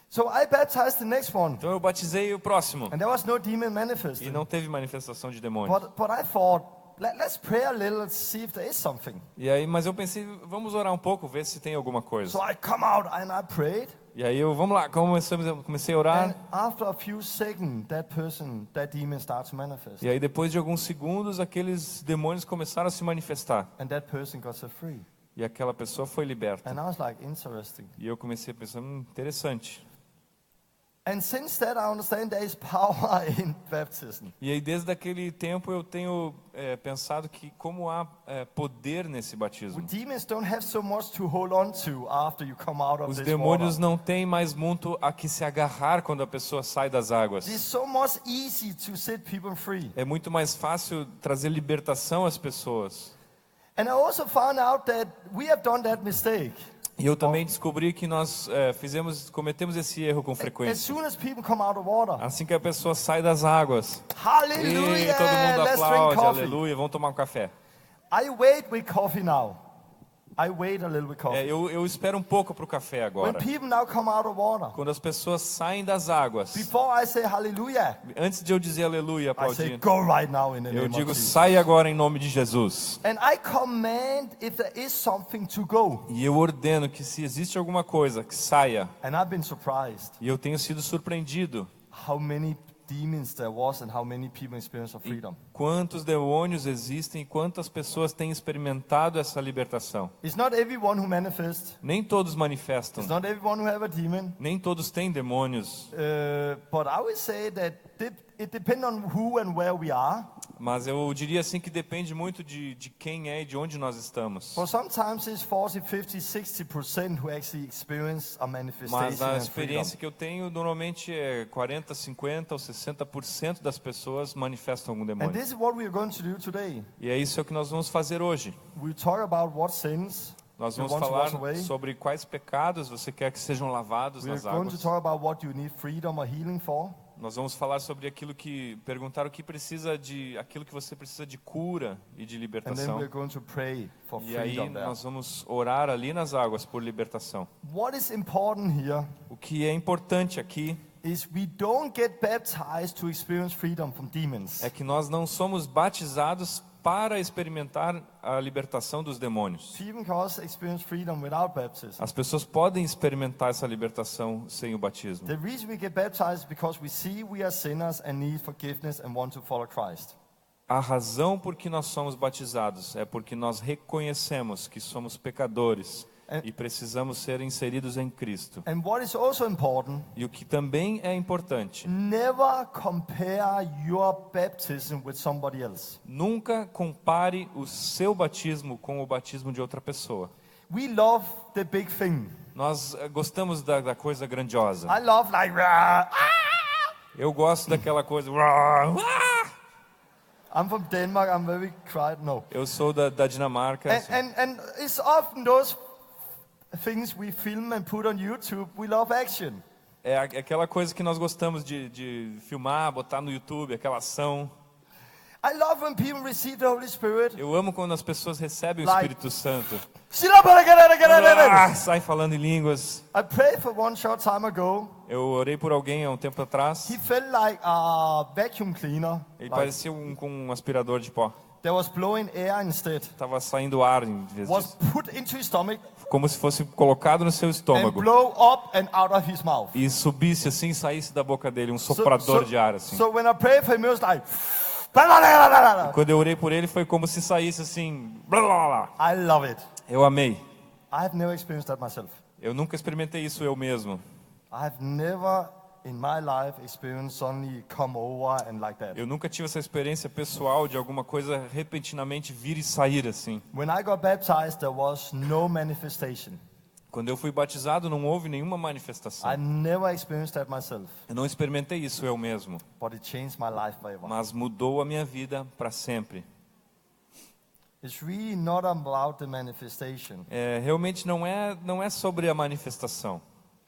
[SPEAKER 2] So I baptized the next one.
[SPEAKER 1] Então eu batizei o próximo.
[SPEAKER 2] And there was no demon
[SPEAKER 1] E
[SPEAKER 2] manifesting.
[SPEAKER 1] não teve manifestação de demônio.
[SPEAKER 2] But I thought, let's pray a little and see if there is something.
[SPEAKER 1] E aí, mas eu pensei, vamos orar um pouco, ver se tem alguma coisa.
[SPEAKER 2] So I come out and I prayed.
[SPEAKER 1] E aí vamos lá, comecei a orar.
[SPEAKER 2] And after a few seconds, that demon starts to manifest.
[SPEAKER 1] E aí depois de alguns segundos, aqueles demônios começaram a se manifestar.
[SPEAKER 2] And that person got set free.
[SPEAKER 1] E aquela pessoa foi liberta.
[SPEAKER 2] And I was like, interesting.
[SPEAKER 1] E eu comecei a pensar, interessante.
[SPEAKER 2] And since that, I understand there is power in baptism.
[SPEAKER 1] E aí desde aquele tempo eu tenho pensado que como há poder nesse batismo.
[SPEAKER 2] Demons don't have so much to hold on to after you come out of
[SPEAKER 1] Os
[SPEAKER 2] this
[SPEAKER 1] demônios
[SPEAKER 2] water.
[SPEAKER 1] não têm mais muito a que se agarrar quando a pessoa sai das águas.
[SPEAKER 2] It's so much easy to set people free.
[SPEAKER 1] É muito mais fácil trazer libertação às pessoas.
[SPEAKER 2] And I also found out that we have done that mistake.
[SPEAKER 1] E eu também descobri que nós cometemos esse erro com
[SPEAKER 2] As
[SPEAKER 1] frequência.
[SPEAKER 2] soon as people come out of water,
[SPEAKER 1] Assim que a pessoa sai das águas, e
[SPEAKER 2] hallelujah,
[SPEAKER 1] todo mundo
[SPEAKER 2] let's drink
[SPEAKER 1] aplaude,
[SPEAKER 2] coffee.
[SPEAKER 1] aleluia, vamos tomar um café.
[SPEAKER 2] I wait with coffee now. I wait a little with coffee.
[SPEAKER 1] Eu espero um pouco para o café
[SPEAKER 2] When
[SPEAKER 1] agora.
[SPEAKER 2] people now come out of water,
[SPEAKER 1] Quando as pessoas saem das águas,
[SPEAKER 2] before I say hallelujah,
[SPEAKER 1] antes de eu dizer aleluia,
[SPEAKER 2] I say
[SPEAKER 1] aplaudindo,
[SPEAKER 2] go right now in the
[SPEAKER 1] eu
[SPEAKER 2] name of
[SPEAKER 1] digo
[SPEAKER 2] Jesus.
[SPEAKER 1] sai agora em nome de Jesus.
[SPEAKER 2] And I command if there is something to go.
[SPEAKER 1] E eu ordeno que se existe alguma coisa, que saia.
[SPEAKER 2] And I've been surprised
[SPEAKER 1] E eu tenho sido surpreendido.
[SPEAKER 2] how many demons there was and how many people experience of freedom.
[SPEAKER 1] Quantos demônios existem e quantas pessoas têm experimentado essa libertação.
[SPEAKER 2] It's not everyone who manifests.
[SPEAKER 1] Nem todos manifestam.
[SPEAKER 2] It's not everyone who have a demon.
[SPEAKER 1] Nem todos têm demônios.
[SPEAKER 2] But I would say that it depends on who and where we are.
[SPEAKER 1] Mas eu diria assim que depende muito de quem é e de onde nós estamos.
[SPEAKER 2] For sometimes it's 40, 50, 60% who actually experience a manifestation
[SPEAKER 1] Mas a
[SPEAKER 2] and
[SPEAKER 1] experiência
[SPEAKER 2] freedom.
[SPEAKER 1] que eu tenho normalmente é 40, 50 ou 60% das pessoas manifestam algum
[SPEAKER 2] And
[SPEAKER 1] demônio.
[SPEAKER 2] this is what we are going to do today.
[SPEAKER 1] E é isso que nós vamos fazer hoje.
[SPEAKER 2] We'll talk about what sins
[SPEAKER 1] Nós
[SPEAKER 2] you
[SPEAKER 1] vamos
[SPEAKER 2] want to wash
[SPEAKER 1] falar
[SPEAKER 2] away.
[SPEAKER 1] sobre quais pecados você quer que sejam lavados
[SPEAKER 2] We're
[SPEAKER 1] nas
[SPEAKER 2] going to
[SPEAKER 1] águas.
[SPEAKER 2] talk about what you need freedom or healing for.
[SPEAKER 1] Nós vamos falar sobre perguntar aquilo que você precisa de cura e de
[SPEAKER 2] And then
[SPEAKER 1] libertação.
[SPEAKER 2] we're going to pray for
[SPEAKER 1] E aí
[SPEAKER 2] freedom there.
[SPEAKER 1] nós vamos orar ali nas águas por libertação.
[SPEAKER 2] What is important here
[SPEAKER 1] O que é importante aqui
[SPEAKER 2] is we don't get baptized to experience freedom from demons.
[SPEAKER 1] é que nós não somos batizados para experimentar a libertação dos demônios.
[SPEAKER 2] People can also experience freedom without baptism.
[SPEAKER 1] As pessoas podem experimentar essa libertação sem o batismo.
[SPEAKER 2] The reason we get baptized is because we see we are sinners and need forgiveness and want to follow Christ.
[SPEAKER 1] A razão por que nós somos batizados é porque nós reconhecemos que somos pecadores e precisamos ser inseridos em Cristo.
[SPEAKER 2] And what is also important,
[SPEAKER 1] E o que também é importante,
[SPEAKER 2] never compare your baptism with somebody else.
[SPEAKER 1] nunca compare o seu batismo com o batismo de outra pessoa.
[SPEAKER 2] We love the big thing.
[SPEAKER 1] Nós gostamos da coisa grandiosa.
[SPEAKER 2] I love like, "Rah, ah!"
[SPEAKER 1] Eu gosto daquela coisa.
[SPEAKER 2] I'm from Denmark, I'm very quiet, no.
[SPEAKER 1] Eu sou da Dinamarca.
[SPEAKER 2] And it's often those things we film and put on YouTube. We love action.
[SPEAKER 1] É aquela coisa que nós gostamos de filmar, botar no YouTube, aquela ação.
[SPEAKER 2] I love when people receive the Holy Spirit.
[SPEAKER 1] Eu amo quando as pessoas recebem o
[SPEAKER 2] Like-
[SPEAKER 1] Espírito Santo. Sai falando em línguas.
[SPEAKER 2] I prayed for one short time ago.
[SPEAKER 1] Eu orei por alguém há um tempo atrás.
[SPEAKER 2] He felt like a vacuum cleaner.
[SPEAKER 1] Ele
[SPEAKER 2] Like
[SPEAKER 1] parecia com um aspirador de pó.
[SPEAKER 2] there was blowing air instead.
[SPEAKER 1] Tava saindo ar em vez
[SPEAKER 2] Was
[SPEAKER 1] disso.
[SPEAKER 2] put into his stomach
[SPEAKER 1] Como se fosse colocado no seu
[SPEAKER 2] and
[SPEAKER 1] estômago.
[SPEAKER 2] blow up and out of his mouth.
[SPEAKER 1] E subisse assim, saísse da boca dele, um soprador de ar assim.
[SPEAKER 2] So when I prayed for him, it was like,
[SPEAKER 1] Quando eu orei por ele, foi como se saísse assim. Blá, blá, blá.
[SPEAKER 2] I love it.
[SPEAKER 1] Eu amei.
[SPEAKER 2] I have never experienced that myself.
[SPEAKER 1] Eu nunca experimentei isso eu mesmo.
[SPEAKER 2] I have never in my life experienced suddenly come over and like that.
[SPEAKER 1] Eu nunca tive essa experiência pessoal de alguma coisa repentinamente vir e sair assim.
[SPEAKER 2] When I got baptized, there was no manifestation.
[SPEAKER 1] Quando eu fui batizado, não houve nenhuma manifestação.
[SPEAKER 2] I never experienced that myself,
[SPEAKER 1] Eu não experimentei isso eu mesmo,
[SPEAKER 2] but it changed my life forever.
[SPEAKER 1] mas mudou a minha vida para sempre.
[SPEAKER 2] It's really not about the manifestation.
[SPEAKER 1] Realmente não é sobre a manifestação.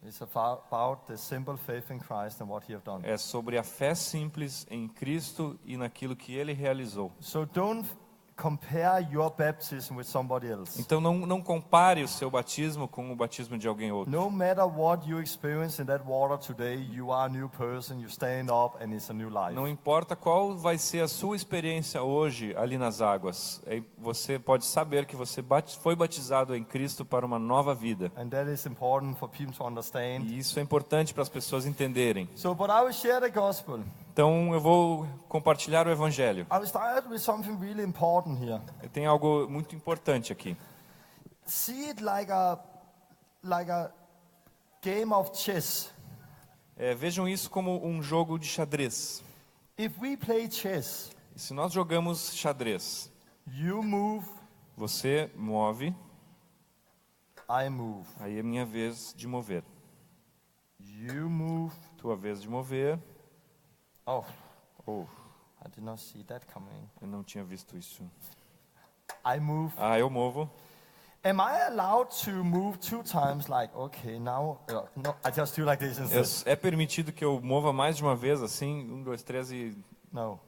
[SPEAKER 2] It's about the simple faith in Christ and what He have done.
[SPEAKER 1] É sobre a fé simples em Cristo e naquilo que Ele realizou.
[SPEAKER 2] So don't compare your baptism with somebody else.
[SPEAKER 1] Então não compare o seu batismo com o batismo de alguém outro.
[SPEAKER 2] No matter what you experience in that water today, you are a new person, you stand up and it's a new life.
[SPEAKER 1] Não importa qual vai ser a sua experiência hoje ali nas águas, você pode saber que você foi batizado em Cristo para uma nova vida.
[SPEAKER 2] And that is important for people to understand.
[SPEAKER 1] E isso é importante para as pessoas entenderem.
[SPEAKER 2] So, but I will share the gospel.
[SPEAKER 1] Então eu vou compartilhar o Evangelho.
[SPEAKER 2] I will start with something really important here.
[SPEAKER 1] Tem algo muito importante aqui.
[SPEAKER 2] See it like a game of chess.
[SPEAKER 1] Vejam isso como um jogo de xadrez.
[SPEAKER 2] If we play chess,
[SPEAKER 1] E se nós jogamos xadrez,
[SPEAKER 2] you move,
[SPEAKER 1] você move,
[SPEAKER 2] I move.
[SPEAKER 1] aí é minha vez de mover.
[SPEAKER 2] You move.
[SPEAKER 1] Tua vez de mover.
[SPEAKER 2] Oh,
[SPEAKER 1] Oh,
[SPEAKER 2] I did not see that coming.
[SPEAKER 1] eu não tinha visto isso.
[SPEAKER 2] I move.
[SPEAKER 1] Eu movo.
[SPEAKER 2] Am I allowed to move 2 times? Like, okay, now, no, I just do like this instead.
[SPEAKER 1] É permitido que eu mova mais de uma vez, assim, 1, 2, 3 e...
[SPEAKER 2] No,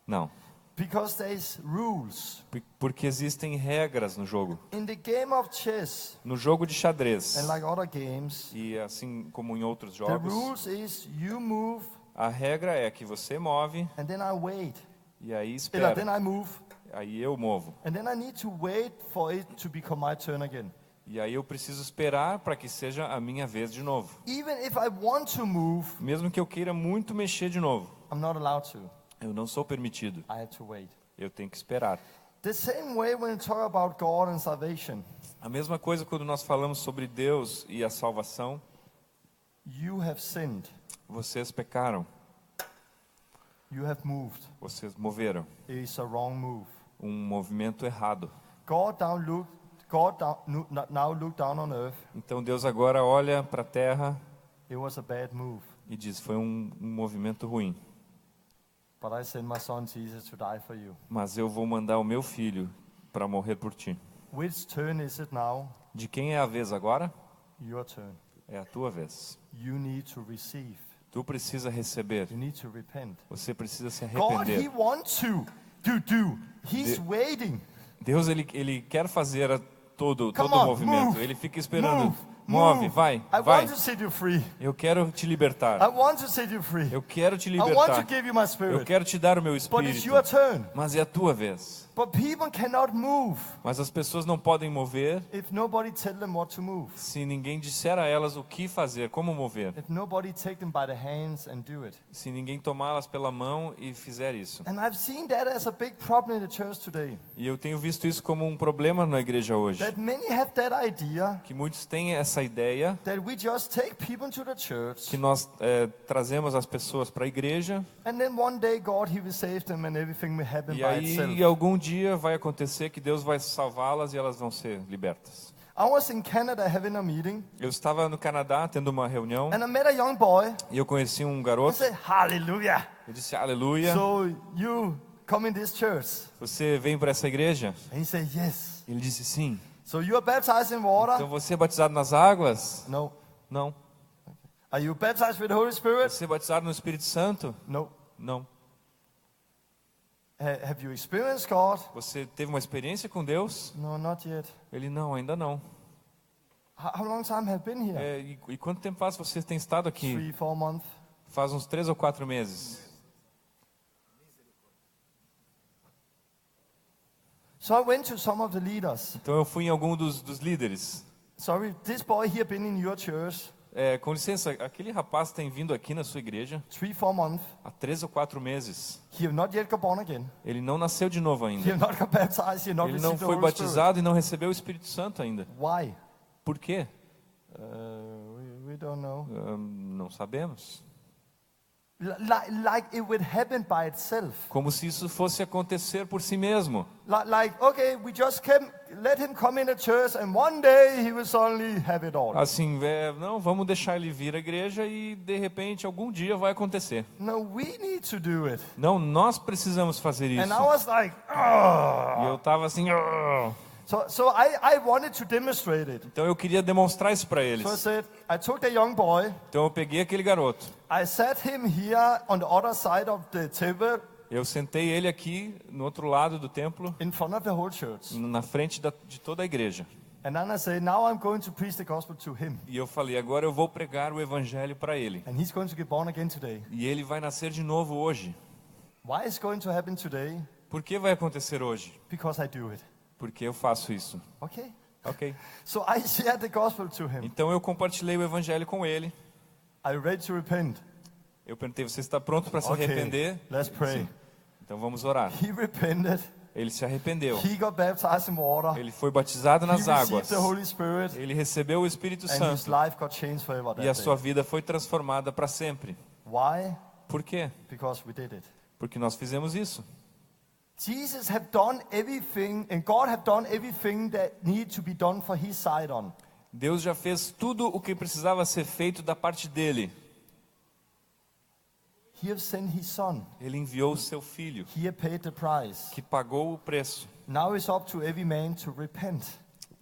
[SPEAKER 1] Não.
[SPEAKER 2] because there's rules.
[SPEAKER 1] Porque existem regras no jogo.
[SPEAKER 2] In the game of chess,
[SPEAKER 1] No jogo de xadrez,
[SPEAKER 2] and like other games,
[SPEAKER 1] e assim como em outros
[SPEAKER 2] the
[SPEAKER 1] jogos,
[SPEAKER 2] rules is you move,
[SPEAKER 1] a regra é que você move
[SPEAKER 2] and then I wait.
[SPEAKER 1] e aí
[SPEAKER 2] Then
[SPEAKER 1] espera.
[SPEAKER 2] I move,
[SPEAKER 1] Aí eu movo.
[SPEAKER 2] and then I need to wait for it to become my turn again.
[SPEAKER 1] E aí eu preciso esperar para que seja a minha vez de novo.
[SPEAKER 2] Even if I want to move,
[SPEAKER 1] Mesmo que eu queira muito mexer de novo,
[SPEAKER 2] I'm not allowed to.
[SPEAKER 1] eu não sou permitido.
[SPEAKER 2] I have to wait.
[SPEAKER 1] Eu tenho que esperar.
[SPEAKER 2] The same way when you talk about God and salvation,
[SPEAKER 1] A mesma coisa quando nós falamos sobre Deus e a salvação.
[SPEAKER 2] you have sinned.
[SPEAKER 1] Vocês pecaram,
[SPEAKER 2] You have moved.
[SPEAKER 1] vocês moveram
[SPEAKER 2] It's a wrong move.
[SPEAKER 1] um movimento errado.
[SPEAKER 2] God now look down on earth.
[SPEAKER 1] Então Deus agora olha para a terra
[SPEAKER 2] It was a bad move.
[SPEAKER 1] e diz: foi um movimento ruim,
[SPEAKER 2] But I sent my son Jesus to die for you.
[SPEAKER 1] mas eu vou mandar o meu filho para morrer por ti.
[SPEAKER 2] Which turn is it now?
[SPEAKER 1] De quem é a vez agora?
[SPEAKER 2] Your turn.
[SPEAKER 1] É a tua vez.
[SPEAKER 2] You need to receive.
[SPEAKER 1] Tu precisa receber.
[SPEAKER 2] You need to repent.
[SPEAKER 1] Você precisa se
[SPEAKER 2] God, He
[SPEAKER 1] arrepender.
[SPEAKER 2] wants to do. He's waiting.
[SPEAKER 1] Deus, ele quer fazer todo
[SPEAKER 2] Come
[SPEAKER 1] o
[SPEAKER 2] on,
[SPEAKER 1] movimento.
[SPEAKER 2] move,
[SPEAKER 1] Ele fica esperando.
[SPEAKER 2] Move.
[SPEAKER 1] Move, vai,
[SPEAKER 2] I
[SPEAKER 1] vai.
[SPEAKER 2] want to set you free.
[SPEAKER 1] Eu quero te libertar.
[SPEAKER 2] I want to set you free.
[SPEAKER 1] Eu quero te
[SPEAKER 2] I want to
[SPEAKER 1] libertar.
[SPEAKER 2] give you my
[SPEAKER 1] Eu
[SPEAKER 2] spirit.
[SPEAKER 1] quero te dar o meu
[SPEAKER 2] But it's
[SPEAKER 1] espírito.
[SPEAKER 2] your turn.
[SPEAKER 1] Mas é a tua vez.
[SPEAKER 2] But people cannot move
[SPEAKER 1] Mas as pessoas não podem mover
[SPEAKER 2] if nobody tell them what to move.
[SPEAKER 1] se ninguém disser a elas o que fazer, como mover.
[SPEAKER 2] If nobody take them by the hands and do it.
[SPEAKER 1] Se ninguém tomá-las pela mão e fizer isso.
[SPEAKER 2] And I've seen that as a big problem in the church today.
[SPEAKER 1] E eu tenho visto isso como um problema na igreja hoje.
[SPEAKER 2] That many have that idea
[SPEAKER 1] Que muitos têm essa ideia
[SPEAKER 2] that we just take people to the church
[SPEAKER 1] que nós trazemos as pessoas para a igreja
[SPEAKER 2] and then one day God He will save them and everything will happen
[SPEAKER 1] e
[SPEAKER 2] by
[SPEAKER 1] aí
[SPEAKER 2] itself.
[SPEAKER 1] algum dia vai acontecer que Deus vai salvá-las e elas vão ser libertas.
[SPEAKER 2] I was in Canada having a meeting
[SPEAKER 1] Eu estava no Canadá tendo uma reunião
[SPEAKER 2] and I met a young boy.
[SPEAKER 1] e eu conheci um
[SPEAKER 2] I
[SPEAKER 1] garoto.
[SPEAKER 2] said, Hallelujah.
[SPEAKER 1] Eu disse, aleluia,
[SPEAKER 2] So you come in this church?
[SPEAKER 1] você vem para essa igreja?
[SPEAKER 2] And he said, yes.
[SPEAKER 1] Ele disse, sim.
[SPEAKER 2] So you are baptized in water?
[SPEAKER 1] Então você é batizado nas águas?
[SPEAKER 2] No.
[SPEAKER 1] Não.
[SPEAKER 2] Are you baptized with the Holy Spirit?
[SPEAKER 1] Você é batizado no Espírito Santo?
[SPEAKER 2] No.
[SPEAKER 1] Não.
[SPEAKER 2] Have you experienced God?
[SPEAKER 1] Você teve uma experiência com Deus?
[SPEAKER 2] No, not yet.
[SPEAKER 1] Ele, não, ainda não.
[SPEAKER 2] How long time have been here?
[SPEAKER 1] E quanto tempo faz você tem estado aqui?
[SPEAKER 2] 3, 4 months.
[SPEAKER 1] Faz uns 3 ou 4 meses.
[SPEAKER 2] So I went to some of the leaders.
[SPEAKER 1] Então eu fui em algum dos líderes.
[SPEAKER 2] Sorry, this boy here been in your church
[SPEAKER 1] Com licença, aquele rapaz tem vindo aqui na sua igreja
[SPEAKER 2] 3, 4 months.
[SPEAKER 1] há 3 ou 4 meses.
[SPEAKER 2] He have not yet got born again.
[SPEAKER 1] Ele não nasceu de novo
[SPEAKER 2] He
[SPEAKER 1] ainda.
[SPEAKER 2] have not got baptized. He have not
[SPEAKER 1] Ele não
[SPEAKER 2] received the
[SPEAKER 1] foi
[SPEAKER 2] Holy Spirit.
[SPEAKER 1] batizado e não recebeu o Espírito Santo ainda.
[SPEAKER 2] Why?
[SPEAKER 1] Por quê?
[SPEAKER 2] We don't know.
[SPEAKER 1] Não sabemos.
[SPEAKER 2] Like it would happen by itself.
[SPEAKER 1] Como se isso fosse acontecer por si mesmo.
[SPEAKER 2] Like okay, we just let him come in the church, and one day he will suddenly have it all.
[SPEAKER 1] Assim, não, vamos deixar ele vir à igreja e de repente algum dia vai acontecer.
[SPEAKER 2] No, we need to do it.
[SPEAKER 1] Não, nós precisamos fazer isso.
[SPEAKER 2] And I was like,
[SPEAKER 1] E eu estava assim, "Ah."
[SPEAKER 2] So I wanted to demonstrate it.
[SPEAKER 1] Então eu queria demonstrar isso para
[SPEAKER 2] So I
[SPEAKER 1] eles.
[SPEAKER 2] said, I took the young boy,
[SPEAKER 1] Então eu peguei aquele garoto.
[SPEAKER 2] I sat him here on the other side of the table
[SPEAKER 1] Eu sentei ele aqui no outro lado do templo,
[SPEAKER 2] in front of the whole church.
[SPEAKER 1] na frente de toda a igreja.
[SPEAKER 2] And then I said, now I'm going to preach the gospel to him.
[SPEAKER 1] E eu falei, agora eu vou pregar o evangelho para ele.
[SPEAKER 2] And he's going to get born again today.
[SPEAKER 1] E ele vai nascer de novo hoje.
[SPEAKER 2] Why is going to happen today?
[SPEAKER 1] Por que vai acontecer hoje?
[SPEAKER 2] Because I do it.
[SPEAKER 1] Porque eu faço isso.
[SPEAKER 2] Okay?
[SPEAKER 1] Ok.
[SPEAKER 2] So I shared the gospel to him.
[SPEAKER 1] Então eu compartilhei o evangelho com ele.
[SPEAKER 2] Are you ready to repent?
[SPEAKER 1] Eu perguntei, você está pronto para se arrepender?
[SPEAKER 2] Let's pray.
[SPEAKER 1] Sim. Então vamos orar.
[SPEAKER 2] He repented.
[SPEAKER 1] Ele se arrependeu.
[SPEAKER 2] He got baptized in water.
[SPEAKER 1] Ele foi batizado
[SPEAKER 2] He
[SPEAKER 1] nas
[SPEAKER 2] received
[SPEAKER 1] águas.
[SPEAKER 2] the Holy Spirit.
[SPEAKER 1] Ele recebeu o Espírito
[SPEAKER 2] And his
[SPEAKER 1] Santo.
[SPEAKER 2] life got changed forever
[SPEAKER 1] E a
[SPEAKER 2] that
[SPEAKER 1] sua
[SPEAKER 2] day.
[SPEAKER 1] vida foi transformada para sempre.
[SPEAKER 2] Why?
[SPEAKER 1] Por quê?
[SPEAKER 2] Because we did it.
[SPEAKER 1] Porque nós fizemos isso.
[SPEAKER 2] Jesus have done everything, and God have done everything that need to be done for His side on.
[SPEAKER 1] Deus já fez tudo o que precisava ser feito da parte dele.
[SPEAKER 2] He have sent His Son.
[SPEAKER 1] Ele enviou o seu filho,
[SPEAKER 2] He have paid the price.
[SPEAKER 1] que pagou o preço.
[SPEAKER 2] Now it's up to every man to repent,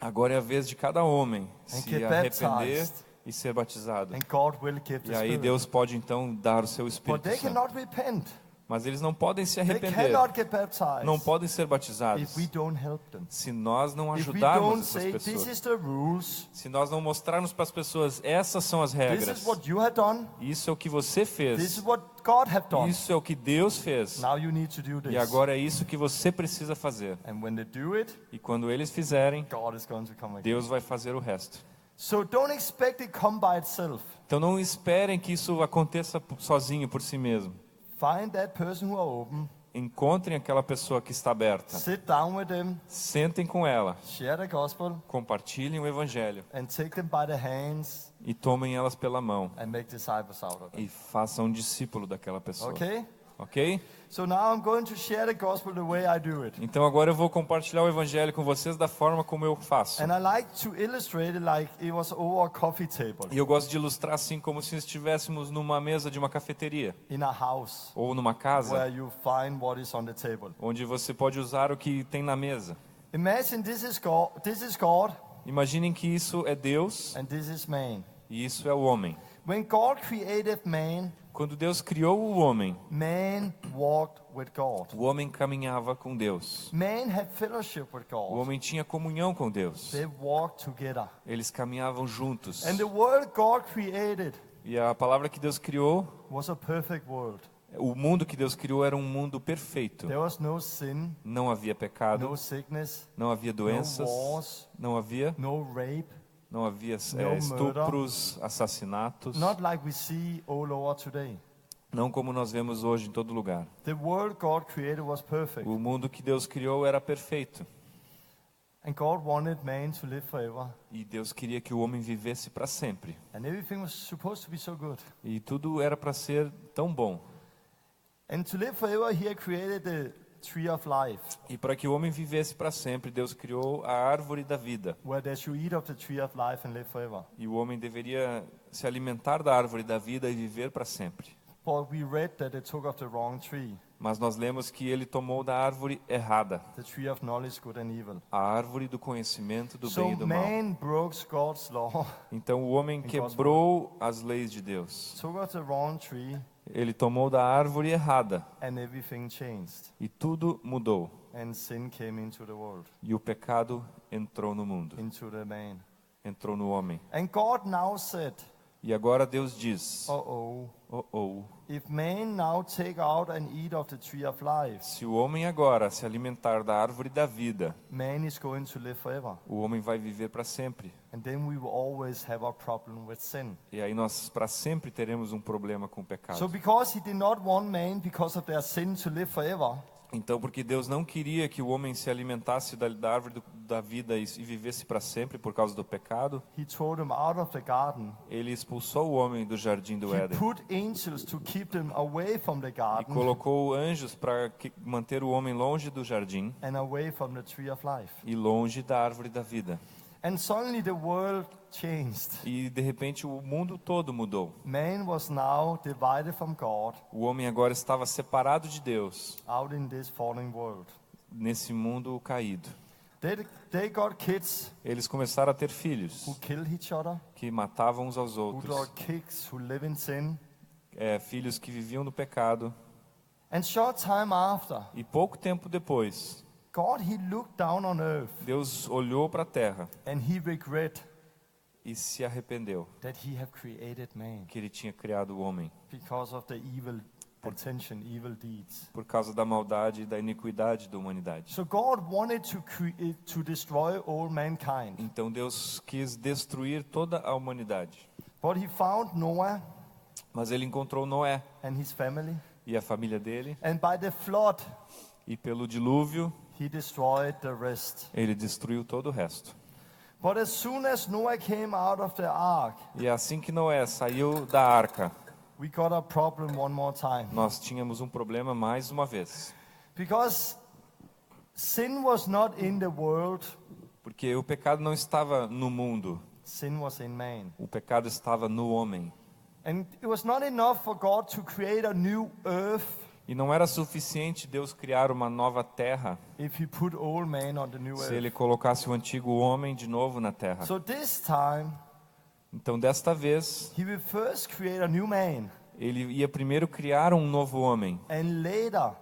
[SPEAKER 1] Agora é a vez de cada homem se
[SPEAKER 2] get
[SPEAKER 1] arrepender
[SPEAKER 2] baptized.
[SPEAKER 1] e ser batizado.
[SPEAKER 2] and God will give the
[SPEAKER 1] E aí
[SPEAKER 2] Spirit.
[SPEAKER 1] Deus pode então dar o seu
[SPEAKER 2] But
[SPEAKER 1] Espírito
[SPEAKER 2] they
[SPEAKER 1] Santo.
[SPEAKER 2] cannot repent.
[SPEAKER 1] Mas eles não podem se
[SPEAKER 2] They
[SPEAKER 1] arrepender.
[SPEAKER 2] cannot get baptized
[SPEAKER 1] Não podem ser batizados
[SPEAKER 2] if we don't help them.
[SPEAKER 1] se nós não
[SPEAKER 2] If we
[SPEAKER 1] ajudarmos
[SPEAKER 2] don't
[SPEAKER 1] essas
[SPEAKER 2] say, this
[SPEAKER 1] pessoas.
[SPEAKER 2] is the rules,
[SPEAKER 1] Se nós não mostrarmos para as pessoas, essas são as
[SPEAKER 2] this
[SPEAKER 1] regras.
[SPEAKER 2] is what you have done,
[SPEAKER 1] Isso é o que você
[SPEAKER 2] this is
[SPEAKER 1] fez.
[SPEAKER 2] what God have done.
[SPEAKER 1] Isso é o que Deus fez.
[SPEAKER 2] Now you need to do this.
[SPEAKER 1] E agora é isso que você precisa fazer.
[SPEAKER 2] And when they do it,
[SPEAKER 1] E quando eles fizerem,
[SPEAKER 2] God is going to come again.
[SPEAKER 1] Deus vai fazer o resto.
[SPEAKER 2] So don't expect it come by itself.
[SPEAKER 1] Então não esperem que isso aconteça sozinho por si mesmo.
[SPEAKER 2] Find that person who are open,
[SPEAKER 1] Encontrem aquela pessoa que está aberta.
[SPEAKER 2] sit down with them,
[SPEAKER 1] Sentem com ela.
[SPEAKER 2] share the gospel,
[SPEAKER 1] Compartilhem o evangelho.
[SPEAKER 2] and take them by the hands
[SPEAKER 1] E tomem elas pela mão.
[SPEAKER 2] and make disciples out of them.
[SPEAKER 1] E façam um discípulo daquela pessoa.
[SPEAKER 2] Okay?
[SPEAKER 1] Ok?
[SPEAKER 2] So now I'm going to share the gospel the way I do it.
[SPEAKER 1] Então agora eu vou compartilhar o evangelho com vocês da forma como eu faço.
[SPEAKER 2] And I like to illustrate it like it was over a coffee table
[SPEAKER 1] E eu gosto de ilustrar assim como se estivéssemos numa mesa de uma cafeteria.
[SPEAKER 2] in a house
[SPEAKER 1] Ou numa casa,
[SPEAKER 2] where you find what is on the table.
[SPEAKER 1] onde você pode usar o que tem na mesa.
[SPEAKER 2] Imagine this is God
[SPEAKER 1] Imaginem que isso é Deus
[SPEAKER 2] and this is man.
[SPEAKER 1] e isso é o homem.
[SPEAKER 2] When God created man,
[SPEAKER 1] Quando Deus criou o homem,
[SPEAKER 2] man walked with God.
[SPEAKER 1] o homem caminhava com Deus.
[SPEAKER 2] Man had fellowship with
[SPEAKER 1] O
[SPEAKER 2] God.
[SPEAKER 1] homem tinha comunhão com Deus.
[SPEAKER 2] They walked together.
[SPEAKER 1] Eles caminhavam juntos.
[SPEAKER 2] And the world God created
[SPEAKER 1] E a palavra que Deus criou,
[SPEAKER 2] was a perfect world.
[SPEAKER 1] o mundo que Deus criou era um mundo perfeito.
[SPEAKER 2] There was no sin,
[SPEAKER 1] Não havia pecado,
[SPEAKER 2] no sickness,
[SPEAKER 1] não havia doenças,
[SPEAKER 2] no wars,
[SPEAKER 1] não havia
[SPEAKER 2] no
[SPEAKER 1] estupros, assassinatos,
[SPEAKER 2] not like we see all over today.
[SPEAKER 1] não como nós vemos hoje em todo lugar.
[SPEAKER 2] The world God created was perfect.
[SPEAKER 1] O mundo que Deus criou era perfeito.
[SPEAKER 2] And God wanted man to live forever.
[SPEAKER 1] E Deus queria que o homem vivesse para sempre.
[SPEAKER 2] And everything was supposed to be so good.
[SPEAKER 1] E tudo era para ser tão bom.
[SPEAKER 2] And to live forever, He created the tree of life,
[SPEAKER 1] E para que o homem vivesse para sempre, Deus criou a árvore da vida.
[SPEAKER 2] where they should eat of the tree of life and live forever.
[SPEAKER 1] E o homem deveria se alimentar da árvore da vida e viver para sempre.
[SPEAKER 2] But we read that they took of the wrong tree,
[SPEAKER 1] Mas nós lemos que ele tomou da árvore errada,
[SPEAKER 2] the tree of knowledge, good and evil.
[SPEAKER 1] a árvore do conhecimento do
[SPEAKER 2] So
[SPEAKER 1] bem e do mal.
[SPEAKER 2] man broke God's law,
[SPEAKER 1] Então o homem quebrou as leis de Deus.
[SPEAKER 2] took of the wrong tree,
[SPEAKER 1] Ele tomou da árvore errada
[SPEAKER 2] and everything changed.
[SPEAKER 1] e tudo mudou.
[SPEAKER 2] And sin came into the world,
[SPEAKER 1] E o pecado entrou no mundo,
[SPEAKER 2] into the man.
[SPEAKER 1] entrou no homem.
[SPEAKER 2] And God now said,
[SPEAKER 1] E agora Deus diz:
[SPEAKER 2] oh,
[SPEAKER 1] oh,
[SPEAKER 2] if man now take out and eat of the tree of life,
[SPEAKER 1] se o homem agora se alimentar da árvore da vida,
[SPEAKER 2] man is going to live forever.
[SPEAKER 1] o homem vai viver para sempre.
[SPEAKER 2] And then we will always have a problem with sin.
[SPEAKER 1] E aí nós para sempre teremos um problema com o
[SPEAKER 2] So
[SPEAKER 1] pecado.
[SPEAKER 2] because He did not want man, because of their sin, to live forever,
[SPEAKER 1] Então, porque Deus não queria que o homem se alimentasse da árvore da vida e vivesse para sempre por causa do pecado,
[SPEAKER 2] He threw them out of the garden.
[SPEAKER 1] ele expulsou o homem do jardim do
[SPEAKER 2] He
[SPEAKER 1] Éden
[SPEAKER 2] put angels to keep them away from the
[SPEAKER 1] e
[SPEAKER 2] garden
[SPEAKER 1] colocou anjos para manter o homem longe do jardim
[SPEAKER 2] and away from the tree of life.
[SPEAKER 1] e longe da árvore da vida.
[SPEAKER 2] And suddenly the world changed.
[SPEAKER 1] E de repente o mundo todo mudou.
[SPEAKER 2] Man was now divided from God
[SPEAKER 1] O homem agora estava separado de Deus
[SPEAKER 2] out in this fallen world.
[SPEAKER 1] nesse mundo caído.
[SPEAKER 2] They got kids
[SPEAKER 1] Eles começaram a ter filhos
[SPEAKER 2] who killed each other,
[SPEAKER 1] que matavam uns aos
[SPEAKER 2] who
[SPEAKER 1] outros,
[SPEAKER 2] got kids who live in sin.
[SPEAKER 1] filhos que viviam no pecado.
[SPEAKER 2] And short time after,
[SPEAKER 1] E pouco tempo depois,
[SPEAKER 2] God, He looked down on earth
[SPEAKER 1] Deus olhou para a terra
[SPEAKER 2] and He regret
[SPEAKER 1] e se arrependeu
[SPEAKER 2] that He have created man
[SPEAKER 1] que ele tinha criado o homem
[SPEAKER 2] because of the evil intention, evil deeds.
[SPEAKER 1] por causa da maldade e da iniquidade da humanidade.
[SPEAKER 2] So God wanted to destroy all mankind.
[SPEAKER 1] Então Deus quis destruir toda a humanidade.
[SPEAKER 2] But He found Noah
[SPEAKER 1] Mas ele encontrou Noé
[SPEAKER 2] and his family,
[SPEAKER 1] e a família dele,
[SPEAKER 2] and by the flood,
[SPEAKER 1] e pelo dilúvio
[SPEAKER 2] He destroyed the rest.
[SPEAKER 1] ele destruiu todo o resto.
[SPEAKER 2] But as soon as Noah came out of the ark,
[SPEAKER 1] E assim que Noé saiu da arca,
[SPEAKER 2] we got a problem one more time.
[SPEAKER 1] nós tínhamos um problema mais uma vez.
[SPEAKER 2] Because sin was not in the world,
[SPEAKER 1] Porque o pecado não estava no mundo,
[SPEAKER 2] sin was in man.
[SPEAKER 1] o pecado estava no homem.
[SPEAKER 2] And it was not enough for God to create a new earth
[SPEAKER 1] E não era suficiente Deus criar uma nova terra
[SPEAKER 2] if He put all man on the new
[SPEAKER 1] se
[SPEAKER 2] earth.
[SPEAKER 1] ele colocasse o antigo homem de novo na terra.
[SPEAKER 2] So this time,
[SPEAKER 1] Então, desta vez,
[SPEAKER 2] He will first create a new man,
[SPEAKER 1] ele ia primeiro criar um novo homem
[SPEAKER 2] and later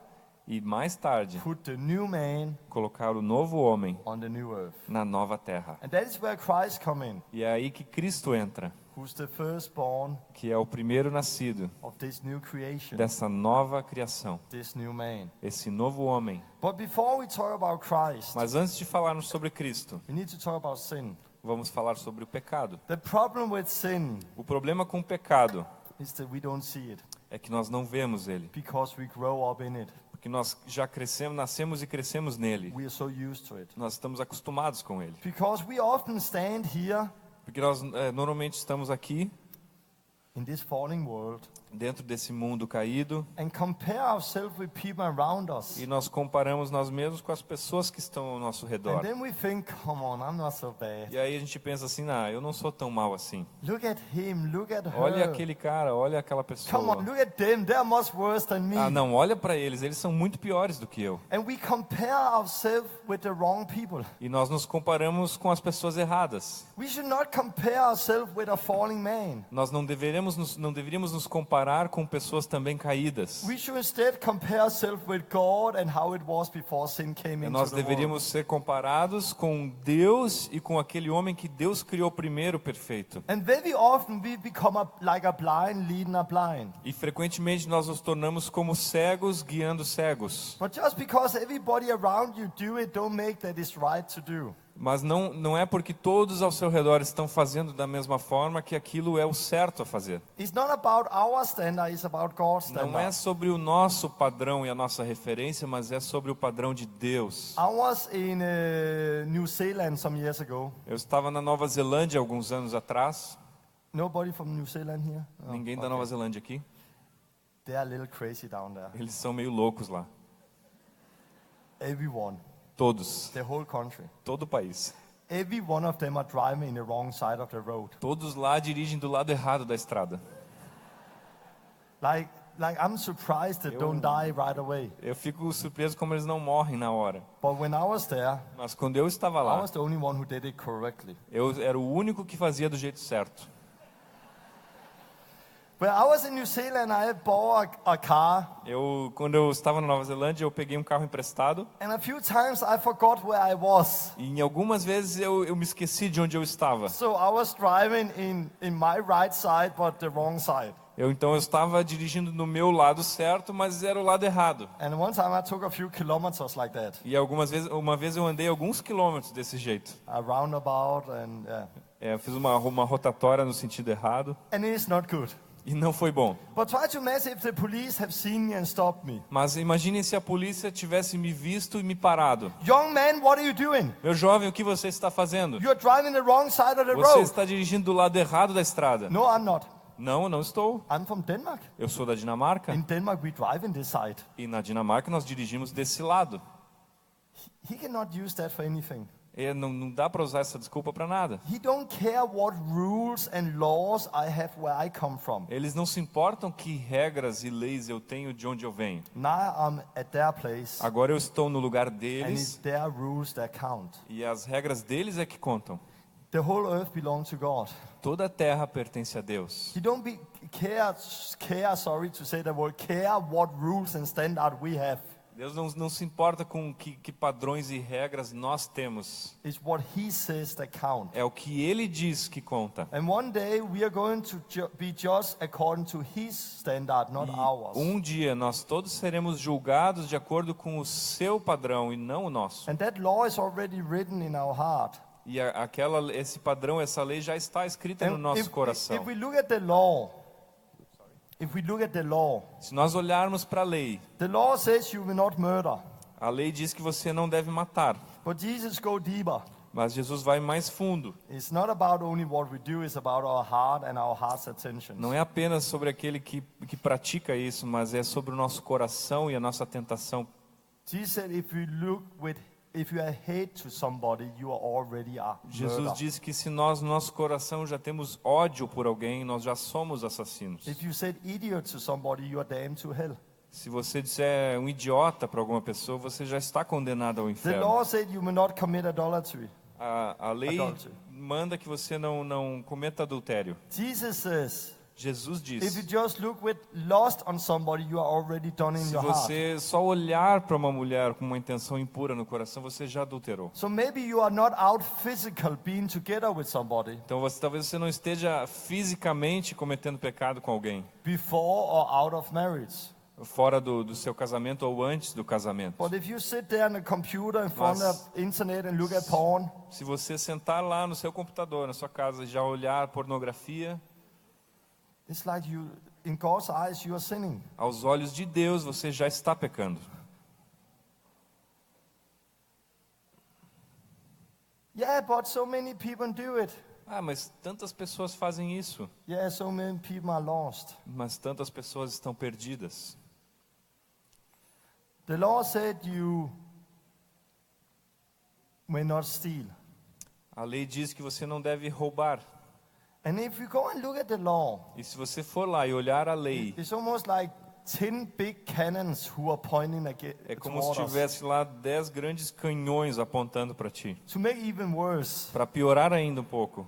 [SPEAKER 1] e mais tarde
[SPEAKER 2] put the new man
[SPEAKER 1] colocar o novo homem
[SPEAKER 2] on the new earth.
[SPEAKER 1] na nova terra.
[SPEAKER 2] And that is where Christ come in,
[SPEAKER 1] E é aí que Cristo entra,
[SPEAKER 2] who's the firstborn
[SPEAKER 1] que é o primeiro nascido
[SPEAKER 2] of this new creation,
[SPEAKER 1] dessa nova criação,
[SPEAKER 2] this new man.
[SPEAKER 1] esse novo homem.
[SPEAKER 2] But before we talk about Christ,
[SPEAKER 1] Mas antes de falarmos sobre Cristo,
[SPEAKER 2] we need to talk about sin.
[SPEAKER 1] vamos falar sobre o pecado.
[SPEAKER 2] The problem with sin
[SPEAKER 1] O problema com o pecado
[SPEAKER 2] is that we don't see it
[SPEAKER 1] é que nós não vemos ele,
[SPEAKER 2] because we grow up in it.
[SPEAKER 1] porque nós já crescemos, nascemos e crescemos nele.
[SPEAKER 2] We are so used to it.
[SPEAKER 1] Nós estamos acostumados com ele.
[SPEAKER 2] Because we often stand here
[SPEAKER 1] Porque nós normalmente estamos aqui,
[SPEAKER 2] in this falling world
[SPEAKER 1] dentro desse mundo caído,
[SPEAKER 2] and compare ourselves with people around us.
[SPEAKER 1] e nós comparamos nós mesmos com as pessoas que estão ao nosso
[SPEAKER 2] And
[SPEAKER 1] redor.
[SPEAKER 2] then we think, come on, I'm not so bad.
[SPEAKER 1] E aí a gente pensa assim, eu não sou tão mal assim.
[SPEAKER 2] Look at him, look at her.
[SPEAKER 1] Olha aquele cara, olha aquela
[SPEAKER 2] Come
[SPEAKER 1] pessoa.
[SPEAKER 2] on, look at them, they're much worse than me.
[SPEAKER 1] Não, olha para eles são muito piores do que eu.
[SPEAKER 2] And we compare ourselves with the wrong people.
[SPEAKER 1] E nós nos comparamos com as pessoas erradas.
[SPEAKER 2] We should not compare ourselves with a falling man.
[SPEAKER 1] Nós não deveríamos nos comparar comparar com pessoas também caídas.
[SPEAKER 2] We should instead compare ourselves with God and how it was before sin came into
[SPEAKER 1] Nós
[SPEAKER 2] the world.
[SPEAKER 1] deveríamos ser comparados com Deus e com aquele homem que Deus criou primeiro perfeito.
[SPEAKER 2] And very often we become like a blind leading a blind.
[SPEAKER 1] E frequentemente nós nos tornamos como cegos guiando cegos.
[SPEAKER 2] But just because everybody around you do it, don't make that it's right to do.
[SPEAKER 1] Mas não é porque todos ao seu redor estão fazendo da mesma forma que aquilo é o certo a fazer.
[SPEAKER 2] It's not about our standard, it's about God's
[SPEAKER 1] Não é
[SPEAKER 2] standard.
[SPEAKER 1] sobre o nosso padrão e a nossa referência, mas é sobre o padrão de Deus.
[SPEAKER 2] I was in New Zealand some years ago.
[SPEAKER 1] Eu estava na Nova Zelândia alguns anos atrás.
[SPEAKER 2] Nobody from New Zealand here? Oh,
[SPEAKER 1] Ninguém da
[SPEAKER 2] okay.
[SPEAKER 1] Nova Zelândia aqui.
[SPEAKER 2] They are a little crazy down there.
[SPEAKER 1] Eles são meio loucos lá.
[SPEAKER 2] Everyone,
[SPEAKER 1] Todos.
[SPEAKER 2] the whole country.
[SPEAKER 1] Todo o país.
[SPEAKER 2] Every one of them are driving in the wrong side of the road.
[SPEAKER 1] Todos lá dirigem do lado errado da estrada.
[SPEAKER 2] Like I'm surprised they don't die right away.
[SPEAKER 1] Eu fico surpreso como eles não morrem na hora.
[SPEAKER 2] But when I was there,
[SPEAKER 1] Mas quando eu estava
[SPEAKER 2] I
[SPEAKER 1] lá,
[SPEAKER 2] was the only one who did it correctly.
[SPEAKER 1] eu era o único que fazia do jeito certo.
[SPEAKER 2] When I was in New Zealand, I bought a car,
[SPEAKER 1] Quando eu estava na Nova Zelândia, eu peguei um carro emprestado.
[SPEAKER 2] and a few times I forgot where I was.
[SPEAKER 1] E em algumas vezes eu me esqueci de onde eu estava.
[SPEAKER 2] So I was driving in my right side, but the wrong side.
[SPEAKER 1] Então eu estava dirigindo no meu lado certo, mas era o lado errado.
[SPEAKER 2] And one time I took a few kilometers like that,
[SPEAKER 1] E uma vez eu andei alguns quilômetros desse jeito.
[SPEAKER 2] a roundabout, and
[SPEAKER 1] Eu fiz uma rotatória no sentido errado
[SPEAKER 2] and it's not good.
[SPEAKER 1] e não foi bom.
[SPEAKER 2] But try to imagine if the police have seen me and stopped me.
[SPEAKER 1] Mas imagine se a polícia tivesse me visto e me parado.
[SPEAKER 2] Young man, what are you doing?
[SPEAKER 1] Meu jovem, o que você está fazendo?
[SPEAKER 2] You're driving the wrong side of the
[SPEAKER 1] Você
[SPEAKER 2] road.
[SPEAKER 1] está dirigindo do lado errado da estrada.
[SPEAKER 2] No, I'm not.
[SPEAKER 1] Não, eu não estou.
[SPEAKER 2] I'm from Denmark.
[SPEAKER 1] Eu sou da Dinamarca.
[SPEAKER 2] In Denmark, we drive in this side.
[SPEAKER 1] E na Dinamarca nós dirigimos desse lado.
[SPEAKER 2] He cannot use that for anything.
[SPEAKER 1] E não dá para usar essa desculpa para nada.
[SPEAKER 2] He don't care what rules and laws I have where I come from.
[SPEAKER 1] Eles não se importam que regras e leis eu tenho de onde eu venho.
[SPEAKER 2] Now I'm at their place,
[SPEAKER 1] Agora eu estou no lugar
[SPEAKER 2] and it's
[SPEAKER 1] deles
[SPEAKER 2] their rules that count.
[SPEAKER 1] e as regras deles é que contam.
[SPEAKER 2] The whole earth belongs to God.
[SPEAKER 1] Toda a terra pertence a Deus.
[SPEAKER 2] He don't care, sorry to say the word, care what rules and standard we have.
[SPEAKER 1] Deus não se importa com que padrões e regras nós temos.
[SPEAKER 2] It's what He says that count.
[SPEAKER 1] É o que Ele diz que conta.
[SPEAKER 2] And one day we are going to be judged according to His standard, not ours.
[SPEAKER 1] Um dia nós todos seremos julgados de acordo com o seu padrão e não o nosso.
[SPEAKER 2] And that law is already written in our heart.
[SPEAKER 1] E esse padrão, essa lei já está escrita no
[SPEAKER 2] And
[SPEAKER 1] nosso
[SPEAKER 2] if
[SPEAKER 1] coração.
[SPEAKER 2] we look at the law,
[SPEAKER 1] Se nós olharmos para a lei,
[SPEAKER 2] the law says you will not murder.
[SPEAKER 1] a lei diz que você não deve matar.
[SPEAKER 2] But Jesus go deeper.
[SPEAKER 1] Mas Jesus vai mais fundo.
[SPEAKER 2] It's not about only what we do, it's about our heart and our heart's attention.
[SPEAKER 1] Não é apenas sobre aquele que pratica isso, mas é sobre o nosso coração e a nossa tentação.
[SPEAKER 2] Jesus said if you are hate to somebody, you are already a
[SPEAKER 1] Jesus
[SPEAKER 2] murderer.
[SPEAKER 1] diz que se nós no nosso coração já temos ódio por alguém, nós já somos assassinos.
[SPEAKER 2] If you said idiot to somebody, you are damned to hell.
[SPEAKER 1] Se você disser um idiota para alguma pessoa, você já está condenado ao
[SPEAKER 2] The
[SPEAKER 1] inferno.
[SPEAKER 2] law said you will not commit adultery.
[SPEAKER 1] A lei
[SPEAKER 2] Adultery.
[SPEAKER 1] manda que você não cometa adultério.
[SPEAKER 2] Jesus says,
[SPEAKER 1] Jesus
[SPEAKER 2] if you
[SPEAKER 1] diz,
[SPEAKER 2] just look with lust on somebody, you are already done in
[SPEAKER 1] se
[SPEAKER 2] your heart.
[SPEAKER 1] você só olhar para uma mulher com uma intenção impura no coração, você já adulterou.
[SPEAKER 2] So maybe you are not out physical being together with somebody
[SPEAKER 1] Então talvez você não esteja fisicamente cometendo pecado com alguém,
[SPEAKER 2] before or out of marriage.
[SPEAKER 1] fora do seu casamento ou antes do casamento.
[SPEAKER 2] But if you sit there on the computer in front
[SPEAKER 1] Mas-
[SPEAKER 2] of internet and look at porn,
[SPEAKER 1] Se você sentar lá no seu computador, na sua casa, e já olhar pornografia,
[SPEAKER 2] it's like you, in God's eyes, you are sinning.
[SPEAKER 1] aos olhos de Deus você já está pecando.
[SPEAKER 2] Yeah, but so many people do it.
[SPEAKER 1] Mas tantas pessoas fazem isso,
[SPEAKER 2] Yeah, so many people are lost.
[SPEAKER 1] mas tantas pessoas estão perdidas.
[SPEAKER 2] The law said you may not steal.
[SPEAKER 1] A lei diz que você não deve roubar.
[SPEAKER 2] And if you go and look at the law,
[SPEAKER 1] E se você for lá e olhar a lei,
[SPEAKER 2] it's almost like 10 big cannons who are pointing
[SPEAKER 1] é como se
[SPEAKER 2] toward us.
[SPEAKER 1] tivesse lá 10 grandes canhões apontando para ti.
[SPEAKER 2] To make even worse,
[SPEAKER 1] Para piorar ainda um pouco,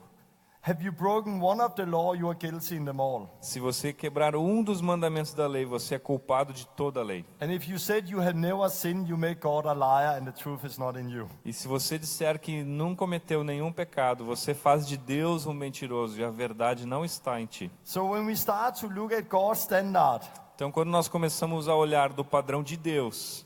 [SPEAKER 2] Have you broken one of the law, you are guilty in them all.
[SPEAKER 1] Se você quebrar um dos mandamentos da lei, você é culpado de toda a lei.
[SPEAKER 2] And if you said you have never sinned, you make God a liar and the truth is not in you.
[SPEAKER 1] E se você disser que não cometeu nenhum pecado, você faz de Deus um mentiroso e a verdade não está em ti.
[SPEAKER 2] So when we start to look at God's standard,
[SPEAKER 1] Então, quando nós começamos a olhar do padrão de Deus,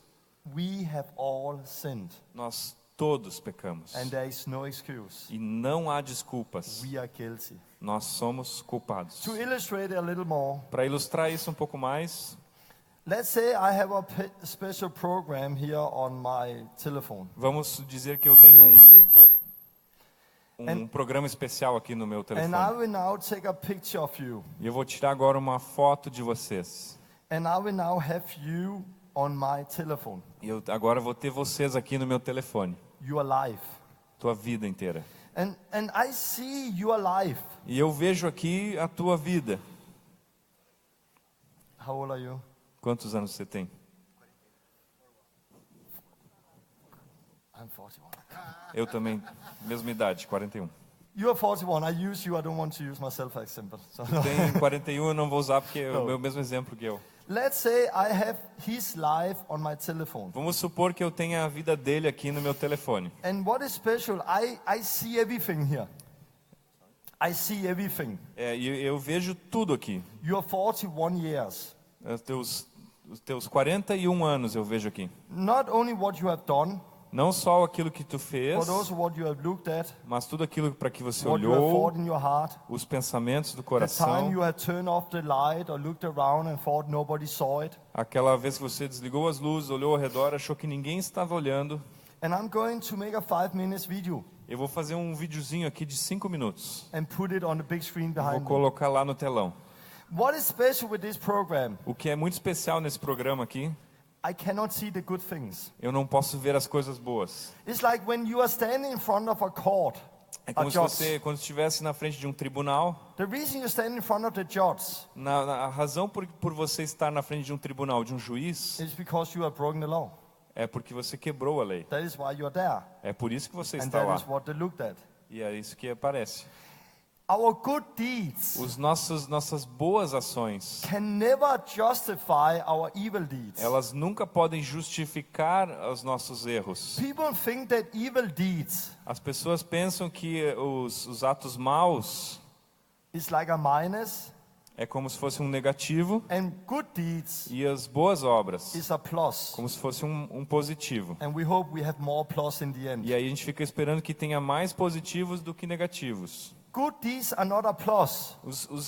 [SPEAKER 2] we have all sinned.
[SPEAKER 1] nós todos pecamos.
[SPEAKER 2] And there is no excuse.
[SPEAKER 1] E não há desculpas.
[SPEAKER 2] We are guilty.
[SPEAKER 1] Nós somos culpados.
[SPEAKER 2] To illustrate a little more,
[SPEAKER 1] Para ilustrar isso um pouco mais,
[SPEAKER 2] let's say I have a special program here on my telephone.
[SPEAKER 1] vamos dizer que eu tenho um programa especial aqui no meu
[SPEAKER 2] And I
[SPEAKER 1] telefone.
[SPEAKER 2] will now take a picture of you.
[SPEAKER 1] E eu vou tirar agora uma foto de vocês.
[SPEAKER 2] And I will now have you on my telephone.
[SPEAKER 1] E eu agora vou ter vocês aqui no meu telefone.
[SPEAKER 2] Your life.
[SPEAKER 1] Tua vida inteira.
[SPEAKER 2] And I see your life.
[SPEAKER 1] E eu vejo aqui a tua vida.
[SPEAKER 2] How old are you?
[SPEAKER 1] Quantos anos você tem?
[SPEAKER 2] I'm 41.
[SPEAKER 1] Eu também, mesma idade, 41.
[SPEAKER 2] You are 41. I use you. I don't want to use myself as example. So,
[SPEAKER 1] Tenho 41, eu não vou usar porque é o meu mesmo exemplo que eu.
[SPEAKER 2] let's say I have his life on my telephone.
[SPEAKER 1] Vamos supor que eu tenha a vida dele aqui no meu telefone.
[SPEAKER 2] And what is special, I see everything here. I see everything.
[SPEAKER 1] E eu vejo tudo aqui.
[SPEAKER 2] You are 41 years.
[SPEAKER 1] Os teus 41 anos eu vejo aqui.
[SPEAKER 2] Not only what you have done,
[SPEAKER 1] Não só aquilo que tu fez,
[SPEAKER 2] but also what you have looked at,
[SPEAKER 1] mas tudo aquilo para que você
[SPEAKER 2] what you have
[SPEAKER 1] olhou,
[SPEAKER 2] thought in your heart.
[SPEAKER 1] os pensamentos do
[SPEAKER 2] The time
[SPEAKER 1] coração.
[SPEAKER 2] you had turned off the light or looked around and thought nobody saw it.
[SPEAKER 1] Aquela vez que você desligou as luzes, olhou ao redor, achou que ninguém estava olhando.
[SPEAKER 2] And I'm going to make a 5 minutes video
[SPEAKER 1] Eu vou fazer um videozinho aqui de 5 minutos.
[SPEAKER 2] and put it on the big screen
[SPEAKER 1] Vou
[SPEAKER 2] behind me.
[SPEAKER 1] colocar lá no telão.
[SPEAKER 2] What is special with this program?
[SPEAKER 1] O que é muito especial nesse programa aqui,
[SPEAKER 2] I cannot see the good things.
[SPEAKER 1] eu não posso ver as coisas boas.
[SPEAKER 2] It's like when you are standing in front of a court,
[SPEAKER 1] É
[SPEAKER 2] a
[SPEAKER 1] como se
[SPEAKER 2] judge.
[SPEAKER 1] você, quando estivesse na frente de um tribunal,
[SPEAKER 2] The reason you stand in front of the judge
[SPEAKER 1] a razão por você estar na frente de um tribunal, de um juiz,
[SPEAKER 2] is because you have broken the law.
[SPEAKER 1] é porque você quebrou a lei.
[SPEAKER 2] That is why you are there.
[SPEAKER 1] É por isso que você
[SPEAKER 2] And
[SPEAKER 1] está
[SPEAKER 2] that
[SPEAKER 1] lá.
[SPEAKER 2] is what they looked at.
[SPEAKER 1] E é isso que aparece.
[SPEAKER 2] Our good deeds
[SPEAKER 1] Nossas boas ações,
[SPEAKER 2] can never justify our evil deeds.
[SPEAKER 1] elas nunca podem justificar os nossos erros.
[SPEAKER 2] People think that evil deeds
[SPEAKER 1] As pessoas pensam que os atos maus
[SPEAKER 2] is like a minus
[SPEAKER 1] é como se fosse um negativo
[SPEAKER 2] and good deeds
[SPEAKER 1] e as boas obras
[SPEAKER 2] is a plus.
[SPEAKER 1] como se fosse um positivo.
[SPEAKER 2] And we hope we have more plus in the end.
[SPEAKER 1] E aí a gente fica esperando que tenha mais positivos do que negativos.
[SPEAKER 2] Good deeds are not a plus.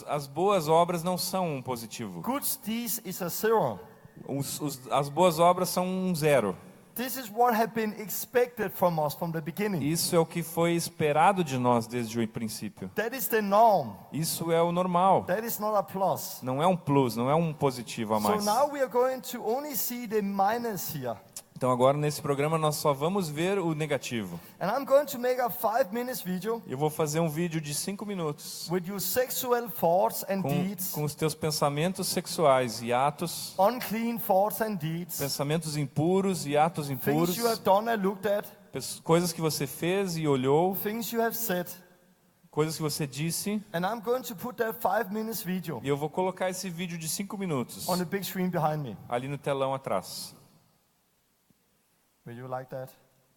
[SPEAKER 1] As boas obras não são um positivo.
[SPEAKER 2] Good deeds is a zero.
[SPEAKER 1] As boas obras são um zero.
[SPEAKER 2] This is what had been expected from us from the beginning.
[SPEAKER 1] Isso é o que foi esperado de nós desde o princípio.
[SPEAKER 2] That is the norm.
[SPEAKER 1] Isso é o normal.
[SPEAKER 2] That is not a plus.
[SPEAKER 1] Não é um plus, não é um positivo a
[SPEAKER 2] So
[SPEAKER 1] mais.
[SPEAKER 2] now we are going to only see the minus here.
[SPEAKER 1] Então agora nesse programa nós só vamos ver o negativo.
[SPEAKER 2] And I'm going to make a 5 minutes video
[SPEAKER 1] Eu vou fazer um vídeo de 5 minutos
[SPEAKER 2] with your sexual thoughts and deeds,
[SPEAKER 1] com os teus pensamentos sexuais e atos,
[SPEAKER 2] unclean thoughts and deeds,
[SPEAKER 1] pensamentos impuros e atos
[SPEAKER 2] things
[SPEAKER 1] impuros,
[SPEAKER 2] you have done and looked at,
[SPEAKER 1] coisas que você fez e olhou,
[SPEAKER 2] things you have said.
[SPEAKER 1] coisas que você disse.
[SPEAKER 2] And I'm going to put that 5 minutes video
[SPEAKER 1] E eu vou colocar esse vídeo de 5 minutos
[SPEAKER 2] on the big screen behind me.
[SPEAKER 1] ali no telão atrás.
[SPEAKER 2] Will you like that?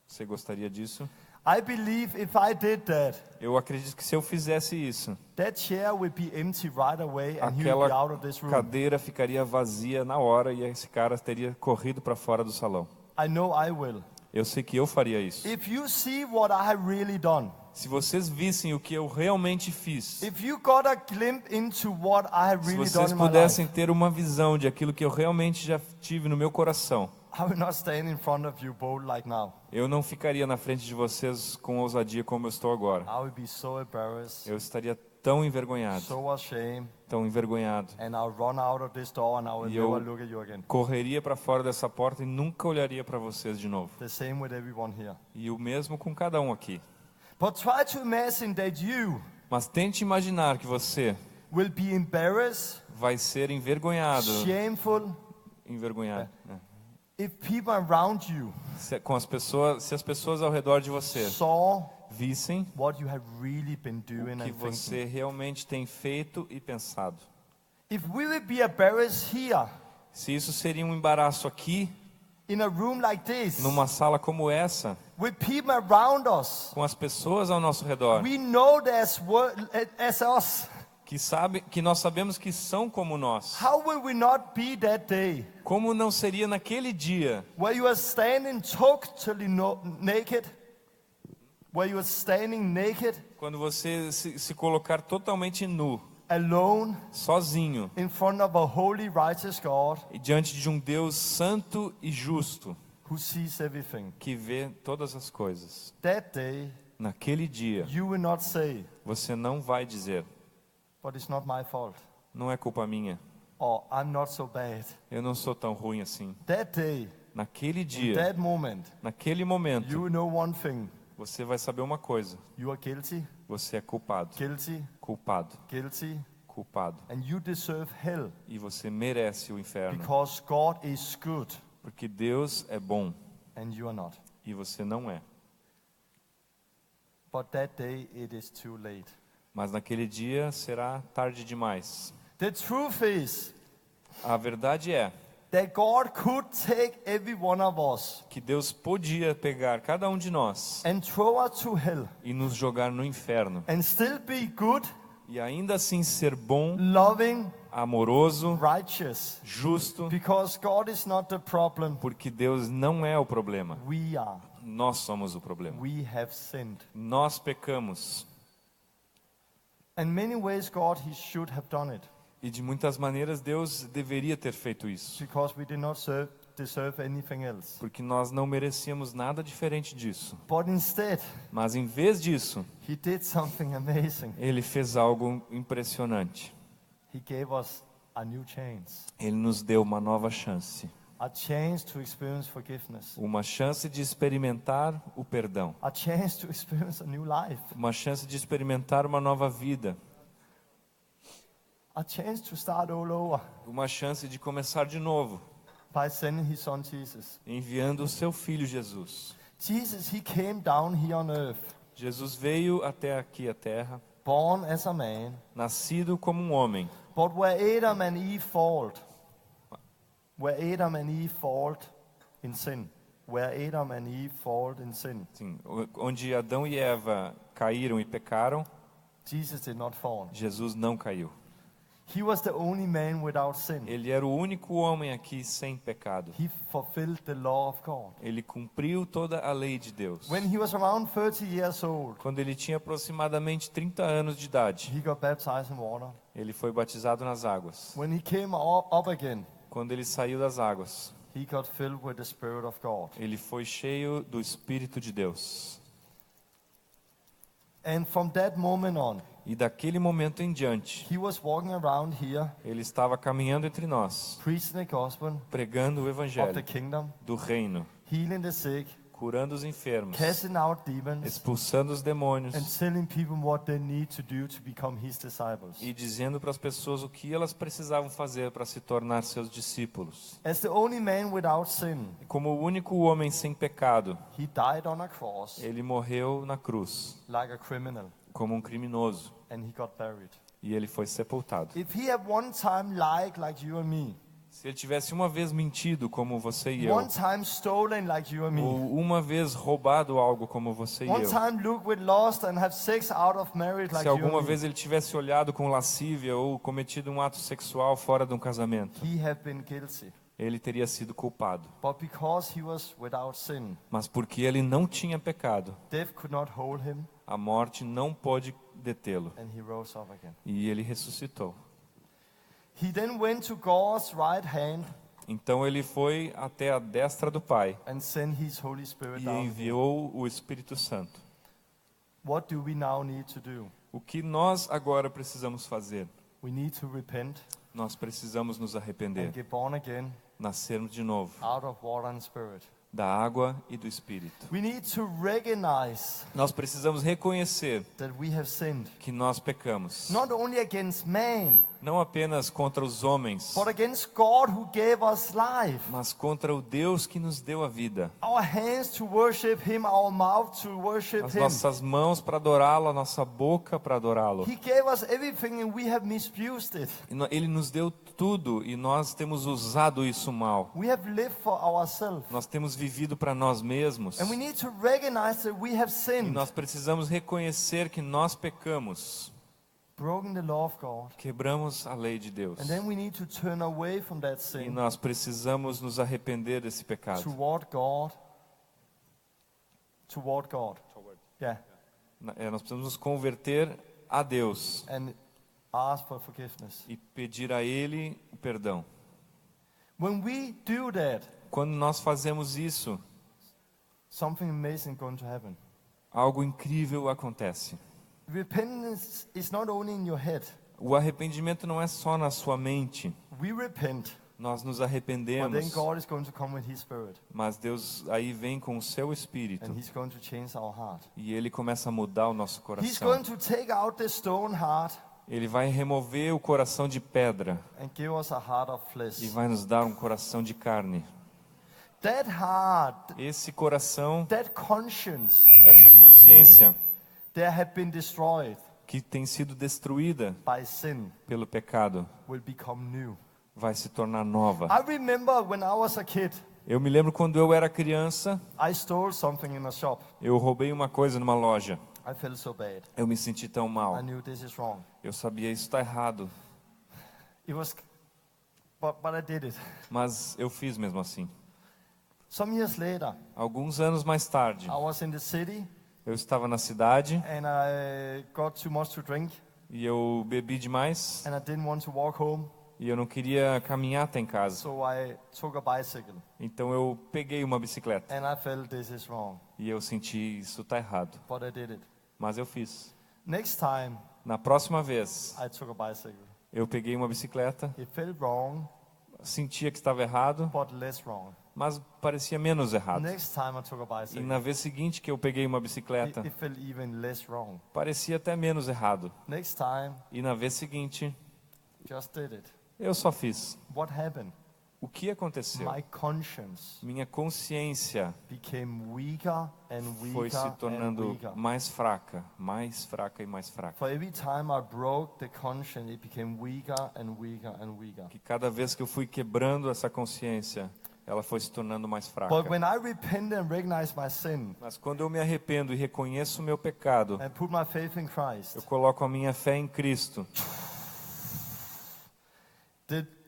[SPEAKER 1] Você gostaria disso?
[SPEAKER 2] I believe if I did that,
[SPEAKER 1] Eu acredito que se eu fizesse isso,
[SPEAKER 2] that chair would be empty right away and he would be out of this
[SPEAKER 1] aquela
[SPEAKER 2] room.
[SPEAKER 1] cadeira ficaria vazia na hora e esse cara teria corrido para fora do salão.
[SPEAKER 2] I know I will.
[SPEAKER 1] Eu sei que eu faria isso.
[SPEAKER 2] If you see what I have really done,
[SPEAKER 1] Se vocês vissem o que eu realmente fiz,
[SPEAKER 2] if you got a glimpse into what I have
[SPEAKER 1] se
[SPEAKER 2] really
[SPEAKER 1] vocês
[SPEAKER 2] done in my
[SPEAKER 1] pudessem
[SPEAKER 2] life,
[SPEAKER 1] ter uma visão de aquilo que eu realmente já tive no meu coração,
[SPEAKER 2] I will not stand in front of you bold like now.
[SPEAKER 1] eu não ficaria na frente de vocês com ousadia como eu estou agora.
[SPEAKER 2] I will be so embarrassed,
[SPEAKER 1] Eu estaria tão envergonhado,
[SPEAKER 2] so ashamed,
[SPEAKER 1] tão envergonhado.
[SPEAKER 2] and I'll run out of this door and I will
[SPEAKER 1] E eu-
[SPEAKER 2] never look at you again.
[SPEAKER 1] Correria para fora dessa porta e nunca olharia para vocês de novo.
[SPEAKER 2] The same with everyone here.
[SPEAKER 1] E o mesmo com cada um aqui.
[SPEAKER 2] But try to imagine that you
[SPEAKER 1] Mas tente imaginar que você
[SPEAKER 2] will be embarrassed,
[SPEAKER 1] vai ser envergonhado.
[SPEAKER 2] shameful,
[SPEAKER 1] Envergonhado.
[SPEAKER 2] If people around you
[SPEAKER 1] se as pessoas ao redor de você
[SPEAKER 2] saw
[SPEAKER 1] vissem
[SPEAKER 2] what you have really been doing
[SPEAKER 1] o que
[SPEAKER 2] and
[SPEAKER 1] você
[SPEAKER 2] thinking.
[SPEAKER 1] realmente tem feito e pensado.
[SPEAKER 2] If we will be embarrassed here
[SPEAKER 1] Se isso seria um embaraço aqui,
[SPEAKER 2] in a room like this,
[SPEAKER 1] numa sala como essa,
[SPEAKER 2] with people around us,
[SPEAKER 1] com as pessoas ao nosso redor,
[SPEAKER 2] we know there's as us.
[SPEAKER 1] que nós sabemos que são como nós,
[SPEAKER 2] How will we not be that day
[SPEAKER 1] como não seria naquele dia
[SPEAKER 2] where you are standing totally naked? Where you are standing naked,
[SPEAKER 1] quando você se colocar totalmente nu,
[SPEAKER 2] alone,
[SPEAKER 1] sozinho,
[SPEAKER 2] in front of a holy, righteous God
[SPEAKER 1] e diante de um Deus santo e justo,
[SPEAKER 2] who sees everything.
[SPEAKER 1] que vê todas as coisas.
[SPEAKER 2] That day,
[SPEAKER 1] Naquele dia,
[SPEAKER 2] you will not say,
[SPEAKER 1] você não vai dizer,
[SPEAKER 2] but it's not my fault,
[SPEAKER 1] não é culpa minha,
[SPEAKER 2] or I'm not so bad.
[SPEAKER 1] eu não sou tão ruim assim.
[SPEAKER 2] That day,
[SPEAKER 1] Naquele
[SPEAKER 2] in
[SPEAKER 1] dia,
[SPEAKER 2] that moment,
[SPEAKER 1] naquele momento,
[SPEAKER 2] you will know one thing.
[SPEAKER 1] você vai saber uma coisa,
[SPEAKER 2] You are guilty,
[SPEAKER 1] você é culpado,
[SPEAKER 2] guilty,
[SPEAKER 1] culpado,
[SPEAKER 2] guilty,
[SPEAKER 1] culpado.
[SPEAKER 2] and you deserve hell
[SPEAKER 1] E você merece o inferno,
[SPEAKER 2] because God is good
[SPEAKER 1] porque Deus é bom
[SPEAKER 2] and you are not.
[SPEAKER 1] e você não é.
[SPEAKER 2] But that day it is too late.
[SPEAKER 1] Mas naquele dia será tarde demais.
[SPEAKER 2] The truth is
[SPEAKER 1] A verdade é
[SPEAKER 2] that God could take every one of us
[SPEAKER 1] que Deus podia pegar cada um de nós
[SPEAKER 2] and throw us to hell
[SPEAKER 1] e nos jogar no inferno.
[SPEAKER 2] and still be good,
[SPEAKER 1] E ainda assim ser bom,
[SPEAKER 2] loving,
[SPEAKER 1] amoroso,
[SPEAKER 2] righteous,
[SPEAKER 1] justo,
[SPEAKER 2] because God is not the problem.
[SPEAKER 1] porque Deus não é o problema.
[SPEAKER 2] We are.
[SPEAKER 1] Nós somos o problema.
[SPEAKER 2] We have sinned.
[SPEAKER 1] Nós pecamos.
[SPEAKER 2] In many ways, God, He should have done it
[SPEAKER 1] E de muitas maneiras Deus deveria ter feito isso.
[SPEAKER 2] because we did not deserve anything else.
[SPEAKER 1] Porque nós não merecíamos nada diferente disso.
[SPEAKER 2] But instead,
[SPEAKER 1] Mas em vez disso,
[SPEAKER 2] He did something amazing.
[SPEAKER 1] Ele fez algo impressionante.
[SPEAKER 2] He gave us a new chance,
[SPEAKER 1] Ele nos deu uma nova chance.
[SPEAKER 2] a chance to experience forgiveness,
[SPEAKER 1] Uma chance de experimentar o perdão.
[SPEAKER 2] a chance to experience a new life,
[SPEAKER 1] Uma chance de experimentar uma nova vida.
[SPEAKER 2] a chance to start all over
[SPEAKER 1] Uma chance de começar de novo,
[SPEAKER 2] by sending His Son Jesus.
[SPEAKER 1] enviando o seu Filho Jesus.
[SPEAKER 2] Jesus, He came down here on earth,
[SPEAKER 1] Jesus veio até aqui a terra,
[SPEAKER 2] born as a man,
[SPEAKER 1] nascido como um homem.
[SPEAKER 2] but where Adam and Eve failed in sin, where Adam and Eve failed in sin,
[SPEAKER 1] Sim, onde Adão e Eva caíram e pecaram,
[SPEAKER 2] Jesus did not fall.
[SPEAKER 1] Jesus não caiu.
[SPEAKER 2] He was the only man without sin.
[SPEAKER 1] Ele era o único homem aqui sem pecado.
[SPEAKER 2] He fulfilled the law of God.
[SPEAKER 1] Ele cumpriu toda a lei de Deus.
[SPEAKER 2] When he was around 30 years old,
[SPEAKER 1] Quando ele tinha aproximadamente 30 anos de idade,
[SPEAKER 2] he got baptized in water.
[SPEAKER 1] ele foi batizado nas águas.
[SPEAKER 2] When he came up again,
[SPEAKER 1] Quando ele saiu das águas,
[SPEAKER 2] he got filled with the Spirit of God.
[SPEAKER 1] ele foi cheio do Espírito de Deus.
[SPEAKER 2] And from that moment on,
[SPEAKER 1] E daquele momento em diante,
[SPEAKER 2] he was walking around here,
[SPEAKER 1] ele estava caminhando entre nós,
[SPEAKER 2] preaching the gospel
[SPEAKER 1] pregando o
[SPEAKER 2] of the
[SPEAKER 1] evangelho
[SPEAKER 2] kingdom,
[SPEAKER 1] do reino,
[SPEAKER 2] healing the sick,
[SPEAKER 1] curando os enfermos,
[SPEAKER 2] casting out demons,
[SPEAKER 1] expulsando os demônios
[SPEAKER 2] and telling people what they need to do to become his disciples.
[SPEAKER 1] e dizendo para as pessoas o que elas precisavam fazer para se tornar seus discípulos.
[SPEAKER 2] As the only man without sin,
[SPEAKER 1] Como o único homem sem pecado,
[SPEAKER 2] he died on a cross
[SPEAKER 1] ele morreu na cruz
[SPEAKER 2] like a criminal,
[SPEAKER 1] como um criminoso
[SPEAKER 2] and he got buried.
[SPEAKER 1] e ele foi sepultado.
[SPEAKER 2] If he had one time lied like you and me,
[SPEAKER 1] Se ele tivesse uma vez mentido como você e eu,
[SPEAKER 2] one time stolen like you and me,
[SPEAKER 1] ou uma vez roubado algo como você e
[SPEAKER 2] one
[SPEAKER 1] eu,
[SPEAKER 2] time look with lust and have sex out of marriage like
[SPEAKER 1] se
[SPEAKER 2] you
[SPEAKER 1] alguma
[SPEAKER 2] and me,
[SPEAKER 1] vez ele tivesse olhado com lascívia ou cometido um ato sexual fora de um casamento,
[SPEAKER 2] he have been guilty.
[SPEAKER 1] ele teria sido culpado.
[SPEAKER 2] But because he was without sin,
[SPEAKER 1] Mas porque ele não tinha pecado,
[SPEAKER 2] death could not hold him,
[SPEAKER 1] a morte não pôde detê-lo
[SPEAKER 2] and he rose up again.
[SPEAKER 1] e ele ressuscitou.
[SPEAKER 2] He then went to God's right hand
[SPEAKER 1] Então ele foi até a destra do Pai
[SPEAKER 2] and sent his Holy Spirit
[SPEAKER 1] e
[SPEAKER 2] down here.
[SPEAKER 1] enviou o Espírito Santo.
[SPEAKER 2] What do we now need to do?
[SPEAKER 1] O que nós agora precisamos fazer?
[SPEAKER 2] We need to repent
[SPEAKER 1] Nós precisamos nos
[SPEAKER 2] and
[SPEAKER 1] arrepender,
[SPEAKER 2] get born again
[SPEAKER 1] nascermos de novo,
[SPEAKER 2] out of water and spirit.
[SPEAKER 1] da água e do Espírito.
[SPEAKER 2] We need to recognize
[SPEAKER 1] Nós precisamos reconhecer
[SPEAKER 2] that we have sinned,
[SPEAKER 1] que nós pecamos,
[SPEAKER 2] not only against man,
[SPEAKER 1] não apenas contra os homens,
[SPEAKER 2] but against God who gave us life.
[SPEAKER 1] mas contra o Deus que nos deu a vida.
[SPEAKER 2] Our hands to worship Him, our mouth to worship
[SPEAKER 1] As
[SPEAKER 2] Him.
[SPEAKER 1] nossas mãos para adorá-lo, a nossa boca para adorá-lo.
[SPEAKER 2] He gave us everything and we have misused it.
[SPEAKER 1] Ele nos deu tudo e nós temos usado isso mal.
[SPEAKER 2] We have lived for ourselves.
[SPEAKER 1] Nós temos vivido para nós mesmos.
[SPEAKER 2] And we need to recognize that we have
[SPEAKER 1] E
[SPEAKER 2] sinned,
[SPEAKER 1] nós precisamos reconhecer que nós pecamos,
[SPEAKER 2] broken the law of God.
[SPEAKER 1] quebramos a lei de Deus.
[SPEAKER 2] And then we need to turn away from that
[SPEAKER 1] E
[SPEAKER 2] sin
[SPEAKER 1] nós precisamos nos arrepender desse pecado.
[SPEAKER 2] toward God. Toward God. Yeah.
[SPEAKER 1] Nós precisamos nos converter a Deus
[SPEAKER 2] And ask for forgiveness.
[SPEAKER 1] e pedir a Ele o perdão.
[SPEAKER 2] When we do that,
[SPEAKER 1] Quando nós fazemos isso,
[SPEAKER 2] something amazing is going to happen.
[SPEAKER 1] algo incrível acontece.
[SPEAKER 2] Repentance is not only in your head.
[SPEAKER 1] O arrependimento não é só na sua mente.
[SPEAKER 2] We repent,
[SPEAKER 1] Nós nos
[SPEAKER 2] but then
[SPEAKER 1] arrependemos,
[SPEAKER 2] God is going to come with His Spirit.
[SPEAKER 1] mas Deus aí vem com o seu Espírito
[SPEAKER 2] And He's going to change our heart.
[SPEAKER 1] e Ele começa a mudar o nosso
[SPEAKER 2] He's
[SPEAKER 1] coração.
[SPEAKER 2] going to take out the stone heart
[SPEAKER 1] Ele vai remover o coração de pedra
[SPEAKER 2] and give us a heart of
[SPEAKER 1] e
[SPEAKER 2] flesh.
[SPEAKER 1] vai nos dar um coração de carne.
[SPEAKER 2] That heart,
[SPEAKER 1] Esse coração,
[SPEAKER 2] that conscience,
[SPEAKER 1] essa consciência
[SPEAKER 2] that had been destroyed
[SPEAKER 1] que tem sido destruída
[SPEAKER 2] by sin,
[SPEAKER 1] pelo pecado,
[SPEAKER 2] will become new.
[SPEAKER 1] vai se tornar nova.
[SPEAKER 2] I remember when I was a kid,
[SPEAKER 1] Eu me lembro quando eu era criança,
[SPEAKER 2] I stole something in a shop.
[SPEAKER 1] eu roubei uma coisa numa loja.
[SPEAKER 2] I felt so bad.
[SPEAKER 1] Eu me senti tão mal.
[SPEAKER 2] I knew this is wrong.
[SPEAKER 1] Eu sabia isso está errado,
[SPEAKER 2] It was, but I did it.
[SPEAKER 1] mas eu fiz mesmo assim.
[SPEAKER 2] Some years later,
[SPEAKER 1] Alguns anos mais tarde,
[SPEAKER 2] I was in the city
[SPEAKER 1] eu estava na cidade
[SPEAKER 2] and I got too much to drink
[SPEAKER 1] e eu bebi demais
[SPEAKER 2] and I didn't want to walk home,
[SPEAKER 1] e eu não queria caminhar até em casa.
[SPEAKER 2] so I took a bicycle
[SPEAKER 1] Então eu peguei uma bicicleta
[SPEAKER 2] and I felt this is wrong,
[SPEAKER 1] e eu senti isso está errado,
[SPEAKER 2] but I did it.
[SPEAKER 1] mas eu fiz.
[SPEAKER 2] Next time
[SPEAKER 1] Na próxima vez,
[SPEAKER 2] I took a bicycle.
[SPEAKER 1] eu peguei uma bicicleta,
[SPEAKER 2] It felt wrong,
[SPEAKER 1] sentia que estava errado,
[SPEAKER 2] but less wrong.
[SPEAKER 1] mas parecia menos errado.
[SPEAKER 2] Next time I took a
[SPEAKER 1] E
[SPEAKER 2] bicycle,
[SPEAKER 1] na vez seguinte que eu peguei uma bicicleta,
[SPEAKER 2] it felt even less wrong.
[SPEAKER 1] parecia até menos errado.
[SPEAKER 2] Next time,
[SPEAKER 1] E na vez seguinte,
[SPEAKER 2] just did it.
[SPEAKER 1] eu só fiz.
[SPEAKER 2] What happened?
[SPEAKER 1] O que aconteceu?
[SPEAKER 2] My conscience
[SPEAKER 1] Minha consciência
[SPEAKER 2] became weaker and
[SPEAKER 1] foi se
[SPEAKER 2] weaker and
[SPEAKER 1] tornando
[SPEAKER 2] weaker.
[SPEAKER 1] mais fraca e mais fraca.
[SPEAKER 2] For every time I broke the conscience, it became weaker and weaker and weaker.
[SPEAKER 1] Que cada vez que eu fui quebrando essa consciência, ela foi se tornando mais fraca.
[SPEAKER 2] But when I repent and recognize my sin
[SPEAKER 1] Mas quando eu me arrependo e reconheço o meu pecado,
[SPEAKER 2] and put my faith in Christ,
[SPEAKER 1] eu coloco a minha fé em Cristo,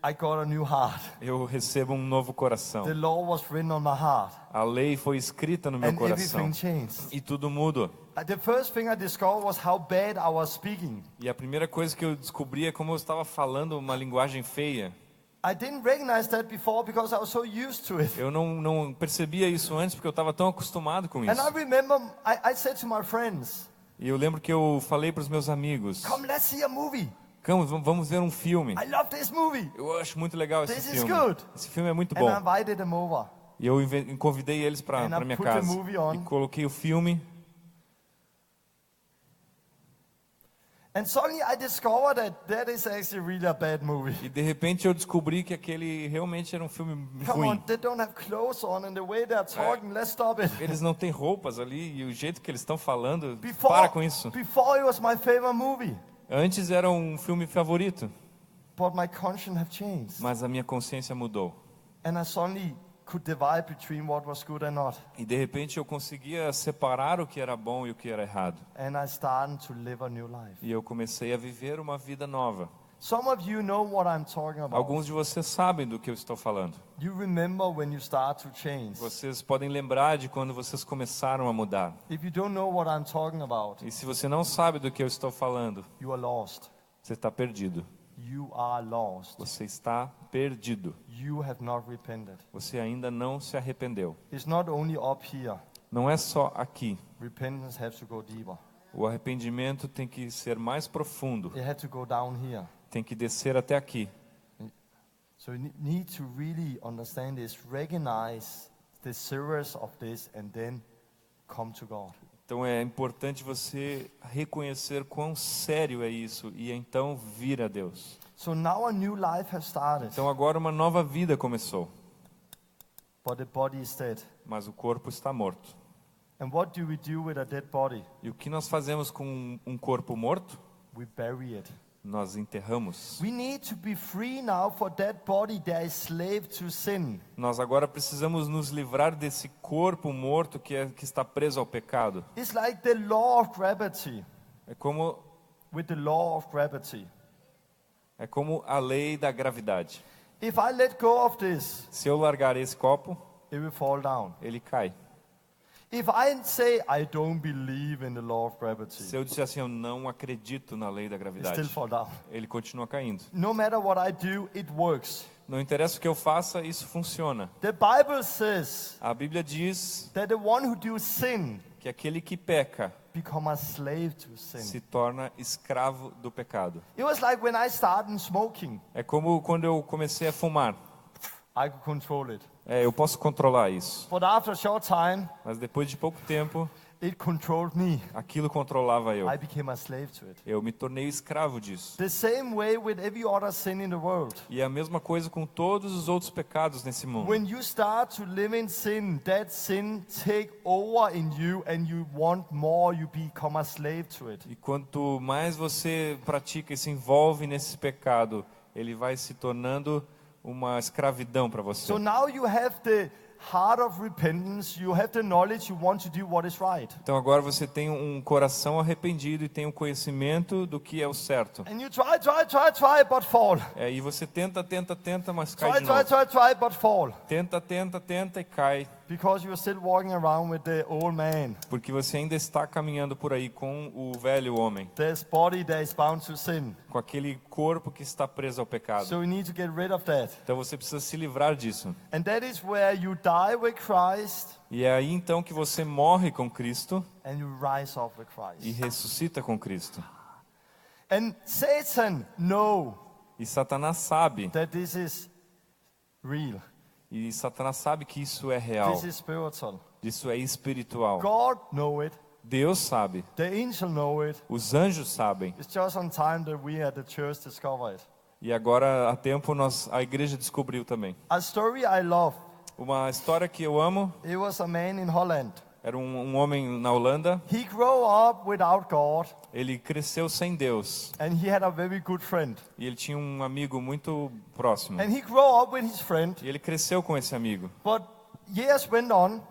[SPEAKER 2] I got a new heart.
[SPEAKER 1] eu recebo um novo coração.
[SPEAKER 2] The law was written on my heart,
[SPEAKER 1] A lei foi escrita no meu
[SPEAKER 2] and
[SPEAKER 1] coração
[SPEAKER 2] everything changed.
[SPEAKER 1] e tudo muda.
[SPEAKER 2] The first thing I discovered was how bad I was speaking.
[SPEAKER 1] E a primeira coisa que eu descobri é como eu estava falando uma linguagem feia.
[SPEAKER 2] I didn't recognize that before because I was so used to it.
[SPEAKER 1] Eu não percebia isso antes porque eu estava tão acostumado com
[SPEAKER 2] And I
[SPEAKER 1] isso.
[SPEAKER 2] remember I said to my friends,
[SPEAKER 1] E eu lembro que eu falei para os meus amigos:
[SPEAKER 2] come, let's see a movie.
[SPEAKER 1] Vamos ver um filme.
[SPEAKER 2] I love this movie.
[SPEAKER 1] Eu acho muito legal esse
[SPEAKER 2] This is
[SPEAKER 1] filme.
[SPEAKER 2] good.
[SPEAKER 1] Esse filme é muito
[SPEAKER 2] And
[SPEAKER 1] bom.
[SPEAKER 2] I invited them over.
[SPEAKER 1] E eu convidei eles para
[SPEAKER 2] And I
[SPEAKER 1] minha
[SPEAKER 2] put the
[SPEAKER 1] casa.
[SPEAKER 2] movie on.
[SPEAKER 1] E coloquei o filme.
[SPEAKER 2] And suddenly I discovered that is actually really a bad movie.
[SPEAKER 1] E de repente eu descobri que aquele realmente era um filme
[SPEAKER 2] Come on,
[SPEAKER 1] ruim.
[SPEAKER 2] they don't have clothes on and the way they're talking, let's stop it.
[SPEAKER 1] Eles não têm roupas ali e o jeito que eles estão falando,
[SPEAKER 2] Before,
[SPEAKER 1] para com isso.
[SPEAKER 2] before it was my favorite movie,
[SPEAKER 1] Antes era um filme favorito,
[SPEAKER 2] but my conscience have changed.
[SPEAKER 1] mas a minha consciência mudou.
[SPEAKER 2] And I suddenly could divide between what was good and not.
[SPEAKER 1] E de repente eu conseguia separar o que era bom e o que era errado.
[SPEAKER 2] And I started to live a new life.
[SPEAKER 1] E eu comecei a viver uma vida nova.
[SPEAKER 2] Some of you know what I'm talking about.
[SPEAKER 1] Alguns de vocês sabem do que eu estou falando.
[SPEAKER 2] You remember when you start to change.
[SPEAKER 1] Vocês podem lembrar de quando vocês começaram a mudar.
[SPEAKER 2] If you don't know what I'm talking about,
[SPEAKER 1] E se você não sabe do que eu estou falando,
[SPEAKER 2] you are lost.
[SPEAKER 1] você está perdido.
[SPEAKER 2] You are lost.
[SPEAKER 1] Você está perdido.
[SPEAKER 2] You have not repented.
[SPEAKER 1] Você ainda não se arrependeu.
[SPEAKER 2] It's not only up here.
[SPEAKER 1] Não é só aqui.
[SPEAKER 2] Repentance has to go deeper.
[SPEAKER 1] O arrependimento tem que ser mais profundo.
[SPEAKER 2] It had to go down here.
[SPEAKER 1] Tem que descer até aqui.
[SPEAKER 2] So you need to really understand this, recognize the seriousness of this, and then come to God.
[SPEAKER 1] Então é importante você reconhecer quão sério é isso e então vir a Deus.
[SPEAKER 2] So now a new life has started,
[SPEAKER 1] Então agora uma nova vida começou,
[SPEAKER 2] but the body is dead.
[SPEAKER 1] mas o corpo está morto.
[SPEAKER 2] And what do we do with a dead body?
[SPEAKER 1] E o que nós fazemos com um corpo morto?
[SPEAKER 2] We bury it.
[SPEAKER 1] Nós enterramos.
[SPEAKER 2] We need to be free now for that body that is slave to sin.
[SPEAKER 1] Nós agora precisamos nos livrar desse corpo morto que está preso ao pecado.
[SPEAKER 2] It's like the law of gravity.
[SPEAKER 1] É como
[SPEAKER 2] With the law of gravity.
[SPEAKER 1] a lei da gravidade.
[SPEAKER 2] If I let go of this,
[SPEAKER 1] Se eu largar esse copo,
[SPEAKER 2] it will fall down.
[SPEAKER 1] ele cai.
[SPEAKER 2] If I say I don't believe in the law of gravity,
[SPEAKER 1] Se eu disser assim, eu não acredito na lei da
[SPEAKER 2] it
[SPEAKER 1] gravidade,
[SPEAKER 2] still fall down.
[SPEAKER 1] ele continua caindo.
[SPEAKER 2] No matter what I do, it works.
[SPEAKER 1] Não interessa o que eu faça, isso funciona.
[SPEAKER 2] The Bible says
[SPEAKER 1] A Bíblia diz
[SPEAKER 2] that the one who do sin
[SPEAKER 1] que aquele que peca
[SPEAKER 2] become a slave to
[SPEAKER 1] se
[SPEAKER 2] sin.
[SPEAKER 1] torna escravo do pecado.
[SPEAKER 2] It was like when I started smoking,
[SPEAKER 1] É como quando eu comecei a fumar.
[SPEAKER 2] I could control it.
[SPEAKER 1] Eu posso controlar isso,
[SPEAKER 2] But after a short time,
[SPEAKER 1] mas depois de pouco tempo,
[SPEAKER 2] it controlled me.
[SPEAKER 1] aquilo controlava eu.
[SPEAKER 2] I became a slave to it.
[SPEAKER 1] Eu me tornei escravo disso.
[SPEAKER 2] The same way with every other sin in the world.
[SPEAKER 1] E é a mesma coisa com todos os outros pecados nesse mundo.
[SPEAKER 2] When you start to live in sin, that sin take over in you and you want more, you become a slave to it.
[SPEAKER 1] E quanto mais você pratica e se envolve nesse pecado, ele vai se tornando uma escravidão para você.
[SPEAKER 2] So now you have the heart of repentance, you have the knowledge, you want to do what is right.
[SPEAKER 1] Então agora você tem um coração arrependido e tem um conhecimento do que é o certo.
[SPEAKER 2] And you try, but fall.
[SPEAKER 1] E você tenta, mas cai
[SPEAKER 2] Try,
[SPEAKER 1] de novo.
[SPEAKER 2] try, but fall.
[SPEAKER 1] Tenta e cai.
[SPEAKER 2] Because you're still walking around with the old man.
[SPEAKER 1] Porque você ainda está caminhando por aí com o velho homem.
[SPEAKER 2] This body that is bound to sin.
[SPEAKER 1] Com aquele corpo que está preso ao pecado.
[SPEAKER 2] So we need to get rid of that.
[SPEAKER 1] Então você precisa se livrar disso.
[SPEAKER 2] And that is where you die with Christ
[SPEAKER 1] E é aí então que você morre com Cristo
[SPEAKER 2] and you rise up with
[SPEAKER 1] e
[SPEAKER 2] Christ.
[SPEAKER 1] ressuscita com Cristo.
[SPEAKER 2] And Satan know
[SPEAKER 1] E Satanás sabe.
[SPEAKER 2] that this is real.
[SPEAKER 1] E Satanás sabe que isso é real.
[SPEAKER 2] This is spiritual.
[SPEAKER 1] Isso é espiritual.
[SPEAKER 2] God know it.
[SPEAKER 1] Deus sabe.
[SPEAKER 2] The angel know it.
[SPEAKER 1] Os anjos sabem.
[SPEAKER 2] It's just on time that we at the church discover it.
[SPEAKER 1] E agora há tempo a igreja descobriu também.
[SPEAKER 2] A story I love.
[SPEAKER 1] Uma história que eu amo.
[SPEAKER 2] It was a man in Holland.
[SPEAKER 1] Era um homem na Holanda.
[SPEAKER 2] He grew up without God.
[SPEAKER 1] Ele cresceu sem Deus.
[SPEAKER 2] And he had a very good friend.
[SPEAKER 1] E ele tinha um amigo muito próximo.
[SPEAKER 2] And he grew up with his friend.
[SPEAKER 1] E ele cresceu com esse amigo.
[SPEAKER 2] But years went on.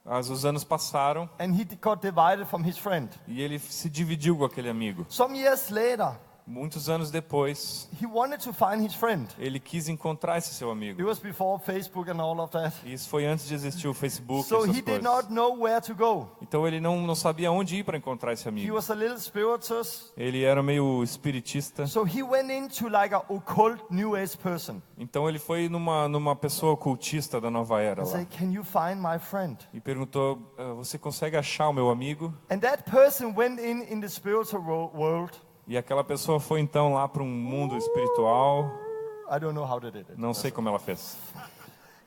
[SPEAKER 1] Os anos passaram.
[SPEAKER 2] And he got divided from his friend.
[SPEAKER 1] E ele se dividiu com aquele amigo.
[SPEAKER 2] Some years later,
[SPEAKER 1] Muitos anos depois,
[SPEAKER 2] he wanted to find his friend.
[SPEAKER 1] ele quis encontrar esse seu
[SPEAKER 2] It
[SPEAKER 1] amigo.
[SPEAKER 2] was before Facebook and all of that.
[SPEAKER 1] E isso foi antes de existir o Facebook.
[SPEAKER 2] So
[SPEAKER 1] Essas
[SPEAKER 2] he did
[SPEAKER 1] coisas.
[SPEAKER 2] not know where to go.
[SPEAKER 1] Então ele não sabia onde ir para encontrar esse
[SPEAKER 2] He
[SPEAKER 1] amigo.
[SPEAKER 2] was a little spirituous.
[SPEAKER 1] Ele era meio espiritista.
[SPEAKER 2] So he went into like an occult New Age person.
[SPEAKER 1] Então ele foi numa pessoa ocultista da nova era
[SPEAKER 2] And
[SPEAKER 1] lá.
[SPEAKER 2] said, "Can you find my friend?"
[SPEAKER 1] E perguntou, você consegue achar o meu amigo?
[SPEAKER 2] And that person went in the spiritual world.
[SPEAKER 1] E aquela pessoa foi então lá para um mundo espiritual.
[SPEAKER 2] I don't know how they did it.
[SPEAKER 1] Não sei como ela fez.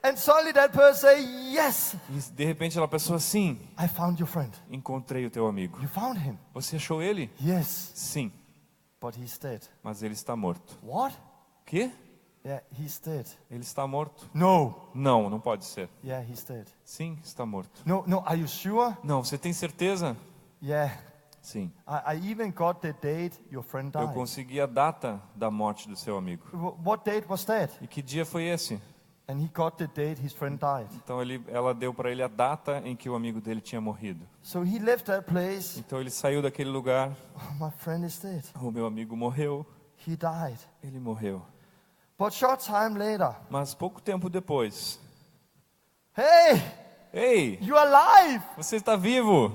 [SPEAKER 2] And suddenly that person said, "Yes,
[SPEAKER 1] E de repente aquela pessoa, sim,
[SPEAKER 2] I found your friend.
[SPEAKER 1] encontrei o teu amigo.
[SPEAKER 2] You found him."
[SPEAKER 1] Você achou ele?
[SPEAKER 2] Yes,
[SPEAKER 1] Sim,
[SPEAKER 2] but he's dead.
[SPEAKER 1] mas ele está morto.
[SPEAKER 2] What?
[SPEAKER 1] Quê?
[SPEAKER 2] Yeah, he's dead.
[SPEAKER 1] Ele está morto?
[SPEAKER 2] No.
[SPEAKER 1] Não pode ser.
[SPEAKER 2] Yeah, he's dead.
[SPEAKER 1] Sim, está morto.
[SPEAKER 2] No, are you sure?
[SPEAKER 1] Não, você tem certeza?
[SPEAKER 2] Yeah.
[SPEAKER 1] Sim.
[SPEAKER 2] I even got the date your friend
[SPEAKER 1] Eu
[SPEAKER 2] died.
[SPEAKER 1] consegui a data da morte do seu amigo.
[SPEAKER 2] What date was that?
[SPEAKER 1] E que dia foi esse?
[SPEAKER 2] And he got the date his friend died.
[SPEAKER 1] Então ela deu para ele a data em que o amigo dele tinha morrido.
[SPEAKER 2] So he left that place.
[SPEAKER 1] Então ele saiu daquele lugar.
[SPEAKER 2] Oh, my friend is dead.
[SPEAKER 1] O meu amigo morreu.
[SPEAKER 2] He died.
[SPEAKER 1] Ele morreu.
[SPEAKER 2] But short time later,
[SPEAKER 1] Mas pouco tempo depois.
[SPEAKER 2] hey,
[SPEAKER 1] Ei,
[SPEAKER 2] you're alive.
[SPEAKER 1] você está vivo?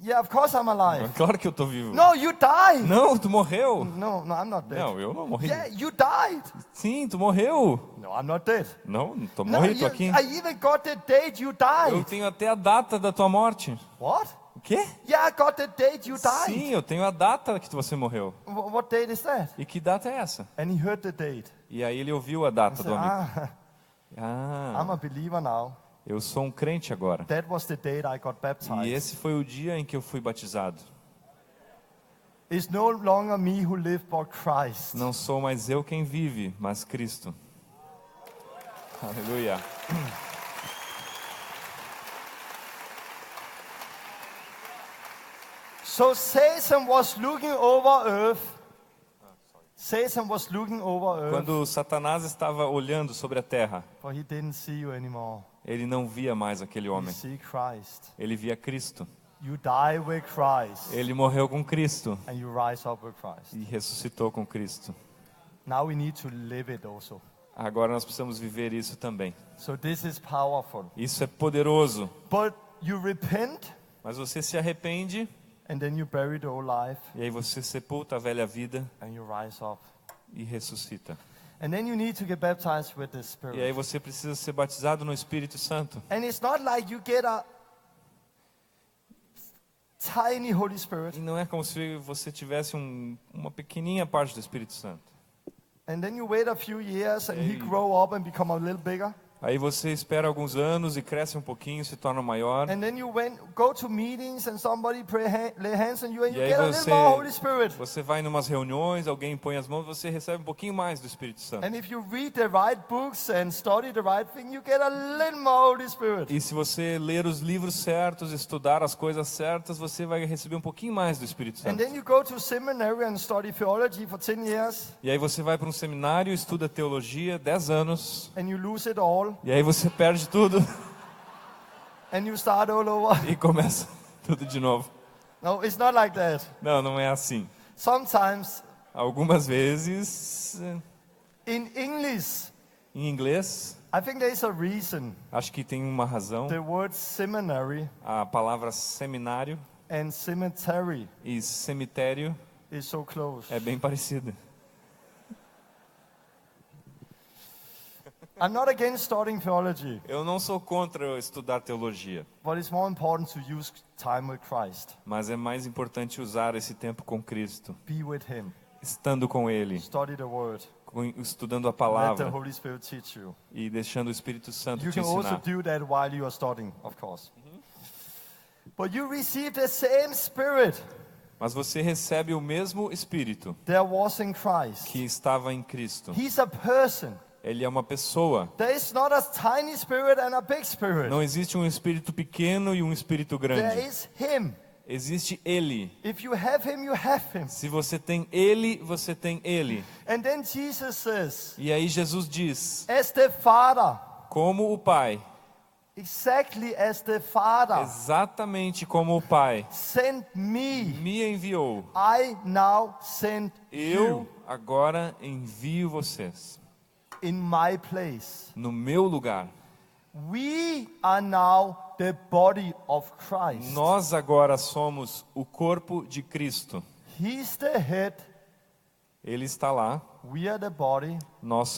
[SPEAKER 2] Yeah, of course I'm alive.
[SPEAKER 1] Claro que eu estou vivo.
[SPEAKER 2] No, you died.
[SPEAKER 1] Não, tu morreu.
[SPEAKER 2] No, I'm not dead.
[SPEAKER 1] Não, eu não morri.
[SPEAKER 2] Yeah, you died.
[SPEAKER 1] Sim, tu morreu.
[SPEAKER 2] No, I'm not dead.
[SPEAKER 1] Não, tô
[SPEAKER 2] No,
[SPEAKER 1] morri, tô aqui.
[SPEAKER 2] I even got the date you
[SPEAKER 1] Eu
[SPEAKER 2] died.
[SPEAKER 1] tenho até a data da tua morte.
[SPEAKER 2] What?
[SPEAKER 1] O quê?
[SPEAKER 2] Yeah, I got the date you died.
[SPEAKER 1] Sim, eu tenho a data que você morreu.
[SPEAKER 2] What date is that?
[SPEAKER 1] E que data é essa?
[SPEAKER 2] And he heard the date.
[SPEAKER 1] E aí ele ouviu a data
[SPEAKER 2] I
[SPEAKER 1] do
[SPEAKER 2] said,
[SPEAKER 1] amigo.
[SPEAKER 2] I'm
[SPEAKER 1] Ah,
[SPEAKER 2] a believer now.
[SPEAKER 1] eu sou um crente agora.
[SPEAKER 2] That was the date I got
[SPEAKER 1] E
[SPEAKER 2] baptized.
[SPEAKER 1] esse foi o dia em que eu fui batizado.
[SPEAKER 2] It's no longer me who live, but Christ.
[SPEAKER 1] Não sou mais eu quem vive, mas Cristo. Aleluia.
[SPEAKER 2] So Satan was looking over earth. Satan was looking over earth,
[SPEAKER 1] Quando Satanás estava olhando sobre a terra,
[SPEAKER 2] but he didn't see you anymore.
[SPEAKER 1] ele não via mais aquele
[SPEAKER 2] You
[SPEAKER 1] homem.
[SPEAKER 2] see Christ.
[SPEAKER 1] Ele via Cristo.
[SPEAKER 2] You die with Christ,
[SPEAKER 1] Ele morreu com Cristo
[SPEAKER 2] and you rise up with Christ.
[SPEAKER 1] e ressuscitou com Cristo.
[SPEAKER 2] Now we need to live it also.
[SPEAKER 1] Agora nós precisamos viver isso também.
[SPEAKER 2] So this is powerful.
[SPEAKER 1] Isso é poderoso.
[SPEAKER 2] But you repent,
[SPEAKER 1] Mas você se arrepende
[SPEAKER 2] and then you bury the old life,
[SPEAKER 1] e aí você sepulta a velha vida
[SPEAKER 2] and you rise up.
[SPEAKER 1] e ressuscita.
[SPEAKER 2] And then you need to get baptized with the
[SPEAKER 1] E aí
[SPEAKER 2] Spirit.
[SPEAKER 1] você precisa ser batizado no Espírito Santo.
[SPEAKER 2] And it's not like you get a tiny Holy Spirit,
[SPEAKER 1] E não é como se você tivesse uma pequenininha parte do Espírito Santo.
[SPEAKER 2] and then you wait a few years, and he
[SPEAKER 1] Hey.
[SPEAKER 2] grow up and become a little bigger.
[SPEAKER 1] Aí você espera alguns anos e cresce um pouquinho, se torna maior.
[SPEAKER 2] And then you go to meetings, and somebody lay hands on you, and you
[SPEAKER 1] E aí
[SPEAKER 2] get a little more Holy Spirit.
[SPEAKER 1] você vai em umas reuniões, alguém põe as mãos, você recebe um pouquinho mais do Espírito Santo.
[SPEAKER 2] And if you read the right books and study the right thing, you get a little more Holy Spirit.
[SPEAKER 1] E se você ler os livros certos, estudar as coisas certas, você vai receber um pouquinho mais do Espírito
[SPEAKER 2] And
[SPEAKER 1] Santo.
[SPEAKER 2] then you go to seminary and study theology for 10 years,
[SPEAKER 1] E aí você vai para um seminário, estuda teologia, 10 anos,
[SPEAKER 2] and you lose it all,
[SPEAKER 1] e aí você perde tudo
[SPEAKER 2] and you start all over.
[SPEAKER 1] e começa tudo de novo.
[SPEAKER 2] No, it's not like that.
[SPEAKER 1] Não, não é assim.
[SPEAKER 2] Sometimes
[SPEAKER 1] Algumas vezes,
[SPEAKER 2] in English,
[SPEAKER 1] em inglês,
[SPEAKER 2] I think there's a reason.
[SPEAKER 1] acho que tem uma razão.
[SPEAKER 2] The word seminary
[SPEAKER 1] A palavra seminário
[SPEAKER 2] and cemetery
[SPEAKER 1] e cemitério
[SPEAKER 2] is so close.
[SPEAKER 1] é bem parecida.
[SPEAKER 2] I'm not against studying theology,
[SPEAKER 1] Eu não sou contra estudar teologia,
[SPEAKER 2] but it's more important to use time with Christ.
[SPEAKER 1] mas é mais importante usar esse tempo com Cristo,
[SPEAKER 2] Be with Him.
[SPEAKER 1] estando com Ele,
[SPEAKER 2] Study the Word.
[SPEAKER 1] estudando a
[SPEAKER 2] Let the
[SPEAKER 1] palavra
[SPEAKER 2] Holy Spirit teach you.
[SPEAKER 1] e deixando o Espírito Santo
[SPEAKER 2] You
[SPEAKER 1] te
[SPEAKER 2] can also
[SPEAKER 1] ensinar.
[SPEAKER 2] do that while you are studying, of course. But you receive the same Spirit
[SPEAKER 1] Mas você recebe o mesmo Espírito
[SPEAKER 2] there was in Christ.
[SPEAKER 1] que estava em Cristo.
[SPEAKER 2] He's a person.
[SPEAKER 1] Ele é uma pessoa.
[SPEAKER 2] There is not a tiny spirit and a big spirit.
[SPEAKER 1] Não existe um espírito pequeno e um espírito
[SPEAKER 2] There
[SPEAKER 1] grande.
[SPEAKER 2] is Him.
[SPEAKER 1] Existe Ele.
[SPEAKER 2] If you have Him, you have Him.
[SPEAKER 1] Se você tem Ele, você tem Ele.
[SPEAKER 2] And then Jesus says,
[SPEAKER 1] E aí Jesus diz,
[SPEAKER 2] as the Father,
[SPEAKER 1] como o Pai,
[SPEAKER 2] exactly as the Father
[SPEAKER 1] exatamente como o Pai
[SPEAKER 2] sent me,
[SPEAKER 1] me enviou,
[SPEAKER 2] I now send
[SPEAKER 1] eu
[SPEAKER 2] you
[SPEAKER 1] agora envio vocês
[SPEAKER 2] in my place.
[SPEAKER 1] no meu lugar.
[SPEAKER 2] We are now the body of Christ.
[SPEAKER 1] Nós agora somos o corpo de Cristo.
[SPEAKER 2] He's the head,
[SPEAKER 1] Ele está lá,
[SPEAKER 2] we are the body,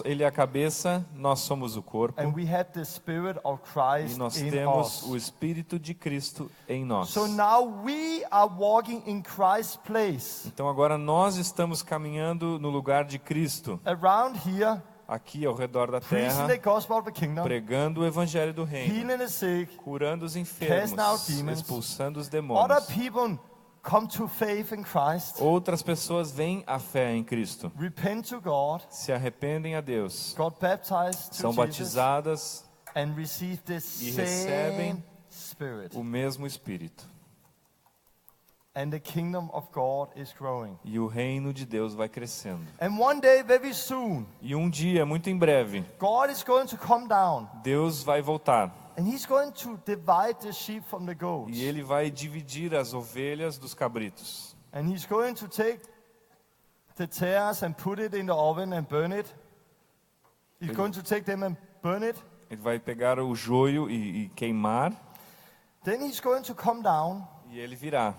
[SPEAKER 1] ele é a cabeça, nós somos o corpo.
[SPEAKER 2] and we have the Spirit of
[SPEAKER 1] E
[SPEAKER 2] Christ
[SPEAKER 1] nós
[SPEAKER 2] in
[SPEAKER 1] temos
[SPEAKER 2] us.
[SPEAKER 1] o Espírito de Cristo em nós.
[SPEAKER 2] So now we are walking in Christ's place.
[SPEAKER 1] Então agora nós estamos caminhando no lugar de Cristo,
[SPEAKER 2] Around here,
[SPEAKER 1] aqui ao redor da
[SPEAKER 2] preaching
[SPEAKER 1] terra,
[SPEAKER 2] the gospel of the kingdom,
[SPEAKER 1] pregando o Evangelho do Reino,
[SPEAKER 2] healing the sick.
[SPEAKER 1] curando os enfermos,
[SPEAKER 2] Cast out demons.
[SPEAKER 1] expulsando os
[SPEAKER 2] Other
[SPEAKER 1] demônios.
[SPEAKER 2] people come to faith in Christ,
[SPEAKER 1] Outras pessoas vêm à fé em Cristo,
[SPEAKER 2] repent to God,
[SPEAKER 1] se arrependem a Deus,
[SPEAKER 2] got baptized to
[SPEAKER 1] são
[SPEAKER 2] Jesus,
[SPEAKER 1] batizadas
[SPEAKER 2] and receive the
[SPEAKER 1] e recebem
[SPEAKER 2] same Spirit.
[SPEAKER 1] o mesmo Espírito.
[SPEAKER 2] And the kingdom of God is growing.
[SPEAKER 1] E o reino de Deus vai crescendo.
[SPEAKER 2] And one day, very soon,
[SPEAKER 1] E um dia, muito em breve,
[SPEAKER 2] God is going to come down,
[SPEAKER 1] Deus vai voltar.
[SPEAKER 2] and He's going to divide the sheep from the goats.
[SPEAKER 1] E Ele vai dividir as ovelhas dos cabritos.
[SPEAKER 2] And He's going to take the tares and put it in the oven and burn it. He's going to take them and burn it.
[SPEAKER 1] Ele vai pegar o joio e queimar.
[SPEAKER 2] Then He's going to come down
[SPEAKER 1] E Ele virá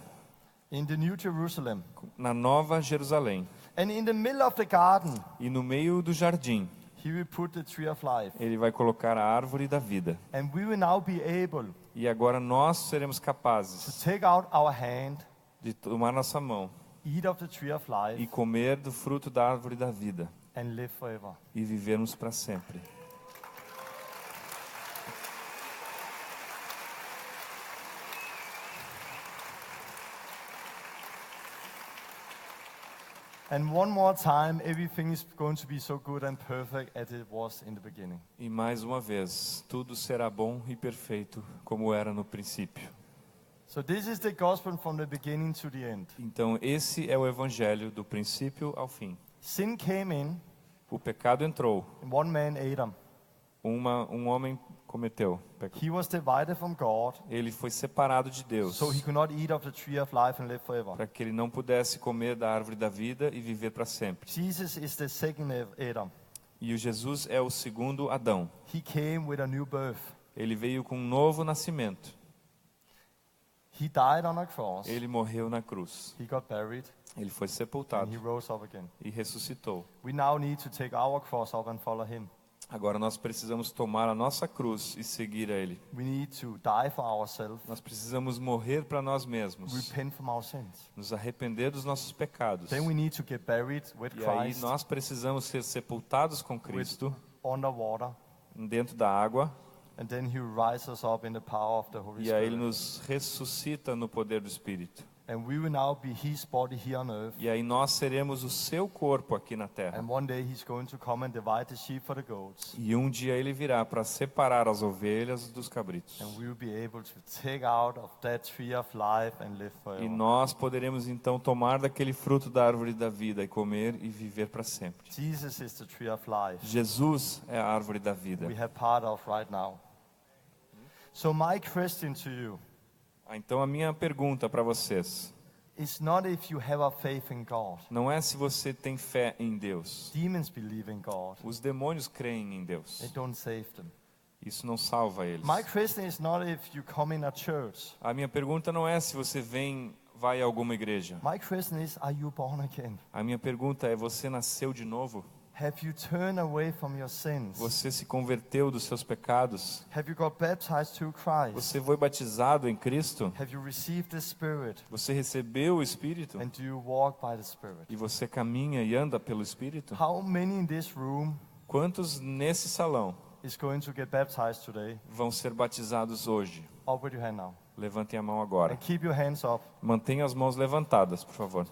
[SPEAKER 2] in the New Jerusalem.
[SPEAKER 1] na Nova Jerusalém.
[SPEAKER 2] And in the middle of the garden,
[SPEAKER 1] E no meio do jardim,
[SPEAKER 2] He will put the tree of life.
[SPEAKER 1] Ele vai colocar a árvore da vida.
[SPEAKER 2] And we will now be able
[SPEAKER 1] E agora nós seremos
[SPEAKER 2] to
[SPEAKER 1] capazes
[SPEAKER 2] take out our hand,
[SPEAKER 1] de tomar nossa mão
[SPEAKER 2] eat of the tree of
[SPEAKER 1] e
[SPEAKER 2] life,
[SPEAKER 1] comer do fruto da árvore da vida.
[SPEAKER 2] and live forever.
[SPEAKER 1] E vivermos para sempre.
[SPEAKER 2] And one more time, everything is going to be so good and perfect as it was in the beginning.
[SPEAKER 1] E mais uma vez, tudo será bom e perfeito como era no princípio.
[SPEAKER 2] So this is the gospel from the beginning to the end.
[SPEAKER 1] Então esse é o evangelho do princípio ao fim.
[SPEAKER 2] Sin came in,
[SPEAKER 1] O pecado entrou,
[SPEAKER 2] and one man, Adam,
[SPEAKER 1] um homem cometeu pecado.
[SPEAKER 2] he was divided from God,
[SPEAKER 1] Ele foi separado de Deus,
[SPEAKER 2] so he could not eat of the tree of life and live forever.
[SPEAKER 1] para que ele não pudesse comer da árvore da vida e viver para sempre.
[SPEAKER 2] Jesus is the second Adam.
[SPEAKER 1] E o Jesus é o segundo Adão.
[SPEAKER 2] He came with a new birth.
[SPEAKER 1] Ele veio com um novo nascimento.
[SPEAKER 2] He died on a cross.
[SPEAKER 1] Ele morreu na cruz.
[SPEAKER 2] He got buried,
[SPEAKER 1] Ele foi
[SPEAKER 2] and
[SPEAKER 1] sepultado
[SPEAKER 2] he rose up again.
[SPEAKER 1] e ressuscitou.
[SPEAKER 2] We now need to take our cross up and follow him.
[SPEAKER 1] Agora nós precisamos tomar a nossa cruz e seguir a Ele.
[SPEAKER 2] We need to die for ourselves,
[SPEAKER 1] Nós precisamos morrer para nós mesmos,
[SPEAKER 2] repent from our sins.
[SPEAKER 1] nos arrepender dos nossos pecados.
[SPEAKER 2] Then we need to get buried with
[SPEAKER 1] E aí
[SPEAKER 2] Christ
[SPEAKER 1] nós precisamos ser sepultados com Cristo
[SPEAKER 2] underwater,
[SPEAKER 1] dentro da água.
[SPEAKER 2] and then he will rise us up in the power of the Holy
[SPEAKER 1] E aí Ele
[SPEAKER 2] Spirit.
[SPEAKER 1] nos ressuscita no poder do Espírito.
[SPEAKER 2] And we will now be his body here on earth.
[SPEAKER 1] E aí nós seremos o seu corpo aqui na terra.
[SPEAKER 2] And one day he's going to come and divide the sheep for the goats.
[SPEAKER 1] E um dia Ele virá para separar as ovelhas dos cabritos.
[SPEAKER 2] And we will be able to take out of that tree of life and live
[SPEAKER 1] E
[SPEAKER 2] forever.
[SPEAKER 1] nós poderemos então tomar daquele fruto da árvore da vida e comer e viver para sempre.
[SPEAKER 2] Jesus is the tree of life
[SPEAKER 1] Jesus é a árvore da vida.
[SPEAKER 2] we have part of right now. So my question to you
[SPEAKER 1] Então a minha pergunta para vocês
[SPEAKER 2] is not if you have a faith in God.
[SPEAKER 1] não é se você tem fé em Deus.
[SPEAKER 2] Demons believe in God.
[SPEAKER 1] Os demônios creem em
[SPEAKER 2] They
[SPEAKER 1] Deus.
[SPEAKER 2] don't save them.
[SPEAKER 1] Isso não salva eles.
[SPEAKER 2] My question is not if you come in a church.
[SPEAKER 1] A minha pergunta não é se você vai a alguma igreja.
[SPEAKER 2] My question is, are you born again?
[SPEAKER 1] A minha pergunta é: você nasceu de novo?
[SPEAKER 2] Have you turned away from your sins?
[SPEAKER 1] Você se converteu dos seus pecados?
[SPEAKER 2] Have you got baptized through Christ?
[SPEAKER 1] Você foi batizado em Cristo?
[SPEAKER 2] Have you received the Spirit?
[SPEAKER 1] Você recebeu o Espírito?
[SPEAKER 2] And do you walk by the Spirit?
[SPEAKER 1] E você caminha e anda pelo Espírito?
[SPEAKER 2] How many in this room
[SPEAKER 1] Quantos nesse salão
[SPEAKER 2] is going to get baptized today?
[SPEAKER 1] vão ser batizados hoje?
[SPEAKER 2] Up with your hand now.
[SPEAKER 1] Levantem a mão agora.
[SPEAKER 2] And keep your hands up.
[SPEAKER 1] Mantenha as mãos levantadas, por favor.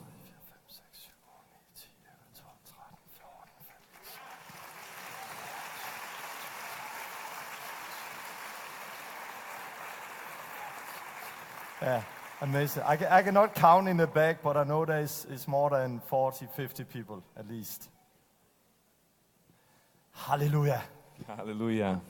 [SPEAKER 2] Yeah, amazing. I cannot count in the back, but I know there is more than 40, 50 people at least. Hallelujah.
[SPEAKER 1] Aleluia.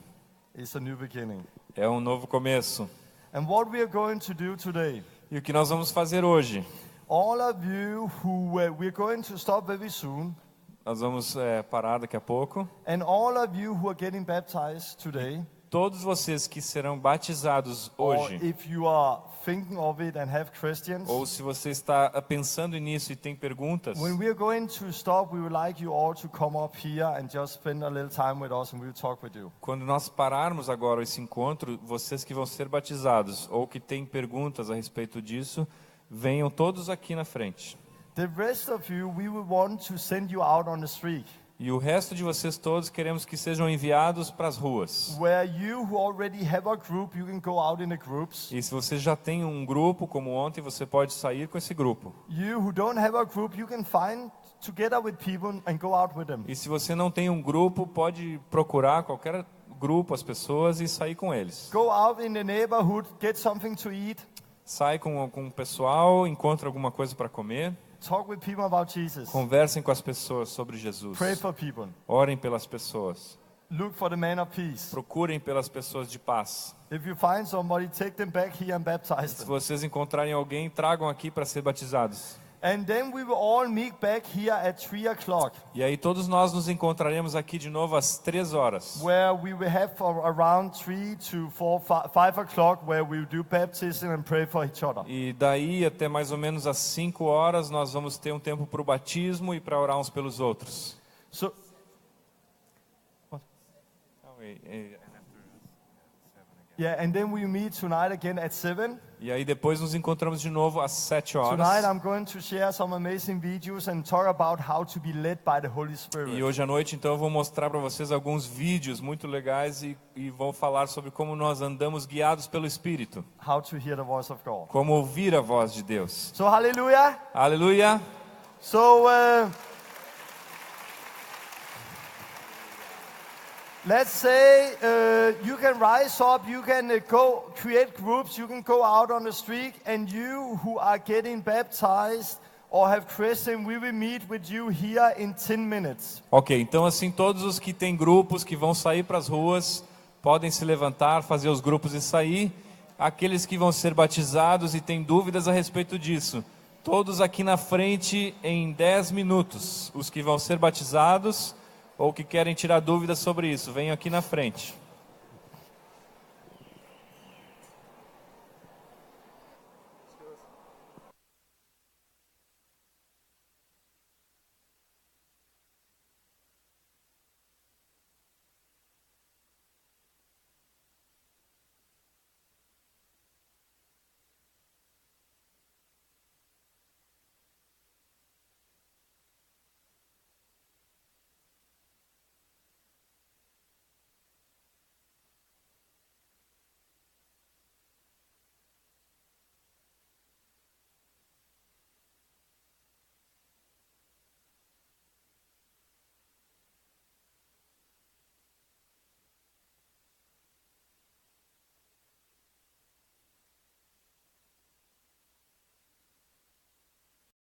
[SPEAKER 2] It's a new beginning.
[SPEAKER 1] É um novo começo.
[SPEAKER 2] And what we are going to do today,
[SPEAKER 1] E o que nós vamos fazer hoje?
[SPEAKER 2] all of you who we're going to stop very soon,
[SPEAKER 1] Nós vamos parar daqui a pouco.
[SPEAKER 2] and all of you who are getting baptized today,
[SPEAKER 1] Todos vocês que serão batizados
[SPEAKER 2] or
[SPEAKER 1] hoje,
[SPEAKER 2] if you are thinking of it and have questions,
[SPEAKER 1] ou se você está pensando nisso e tem perguntas,
[SPEAKER 2] when we are going to stop, we would like you all to come up here and just spend a little time with us and we'll talk with you.
[SPEAKER 1] quando nós pararmos agora esse encontro, vocês que vão ser batizados ou que têm perguntas a respeito disso, venham todos aqui na frente.
[SPEAKER 2] The rest of you, we will want to send you out on the street,
[SPEAKER 1] E o resto de vocês todos queremos que sejam enviados para as ruas.
[SPEAKER 2] where you who already have a group, you can go out in the groups.
[SPEAKER 1] E se você já tem um grupo, como ontem, você pode sair com esse grupo.
[SPEAKER 2] You who don't have a group, you can find together with people and go out with them.
[SPEAKER 1] E se você não tem um grupo, pode procurar qualquer grupo, as pessoas, e sair com eles.
[SPEAKER 2] Go out in the neighborhood, get something to eat,
[SPEAKER 1] Sai com o pessoal, encontra alguma coisa para comer,
[SPEAKER 2] talk with people about Jesus,
[SPEAKER 1] conversem com as pessoas sobre Jesus.
[SPEAKER 2] pray for people,
[SPEAKER 1] Orem pelas pessoas.
[SPEAKER 2] look for the man of peace.
[SPEAKER 1] Procurem pelas pessoas de paz.
[SPEAKER 2] If you find somebody, take them back here and baptize
[SPEAKER 1] Se
[SPEAKER 2] them.
[SPEAKER 1] vocês encontrarem alguém, tragam aqui para ser batizados.
[SPEAKER 2] And then we will all meet back here at 3 o'clock,
[SPEAKER 1] E aí todos nós nos encontraremos aqui de novo às 3 horas.
[SPEAKER 2] where we will have for around 3 to 4, 5 o'clock, where we will do baptism and pray for each other.
[SPEAKER 1] E daí até mais ou menos às 5 horas nós vamos ter um tempo para o batismo e para orar uns pelos outros.
[SPEAKER 2] So, yeah, and then we meet tonight again at 7.
[SPEAKER 1] E aí depois nos encontramos de novo às 7
[SPEAKER 2] Tonight
[SPEAKER 1] horas.
[SPEAKER 2] I'm going to share some amazing videos and talk about how to be led by the Holy
[SPEAKER 1] E
[SPEAKER 2] Spirit.
[SPEAKER 1] hoje à noite então eu vou mostrar para vocês alguns vídeos muito legais e vou falar sobre como nós andamos guiados pelo Espírito.
[SPEAKER 2] How to hear the voice of God.
[SPEAKER 1] Como ouvir a voz de Deus.
[SPEAKER 2] So hallelujah.
[SPEAKER 1] Aleluia!
[SPEAKER 2] So let's say you can rise up, you can go create groups, you can go out on the street, and you who are getting baptized or have Christian, we will meet with you here in 10 minutes.
[SPEAKER 1] Ok, então assim, todos os que têm grupos que vão sair para as ruas, podem se levantar, fazer os grupos e sair. Aqueles que vão ser batizados e têm dúvidas a respeito disso, todos aqui na frente em 10 minutos. Os que vão ser batizados ou que querem tirar dúvidas sobre isso, venham aqui na frente.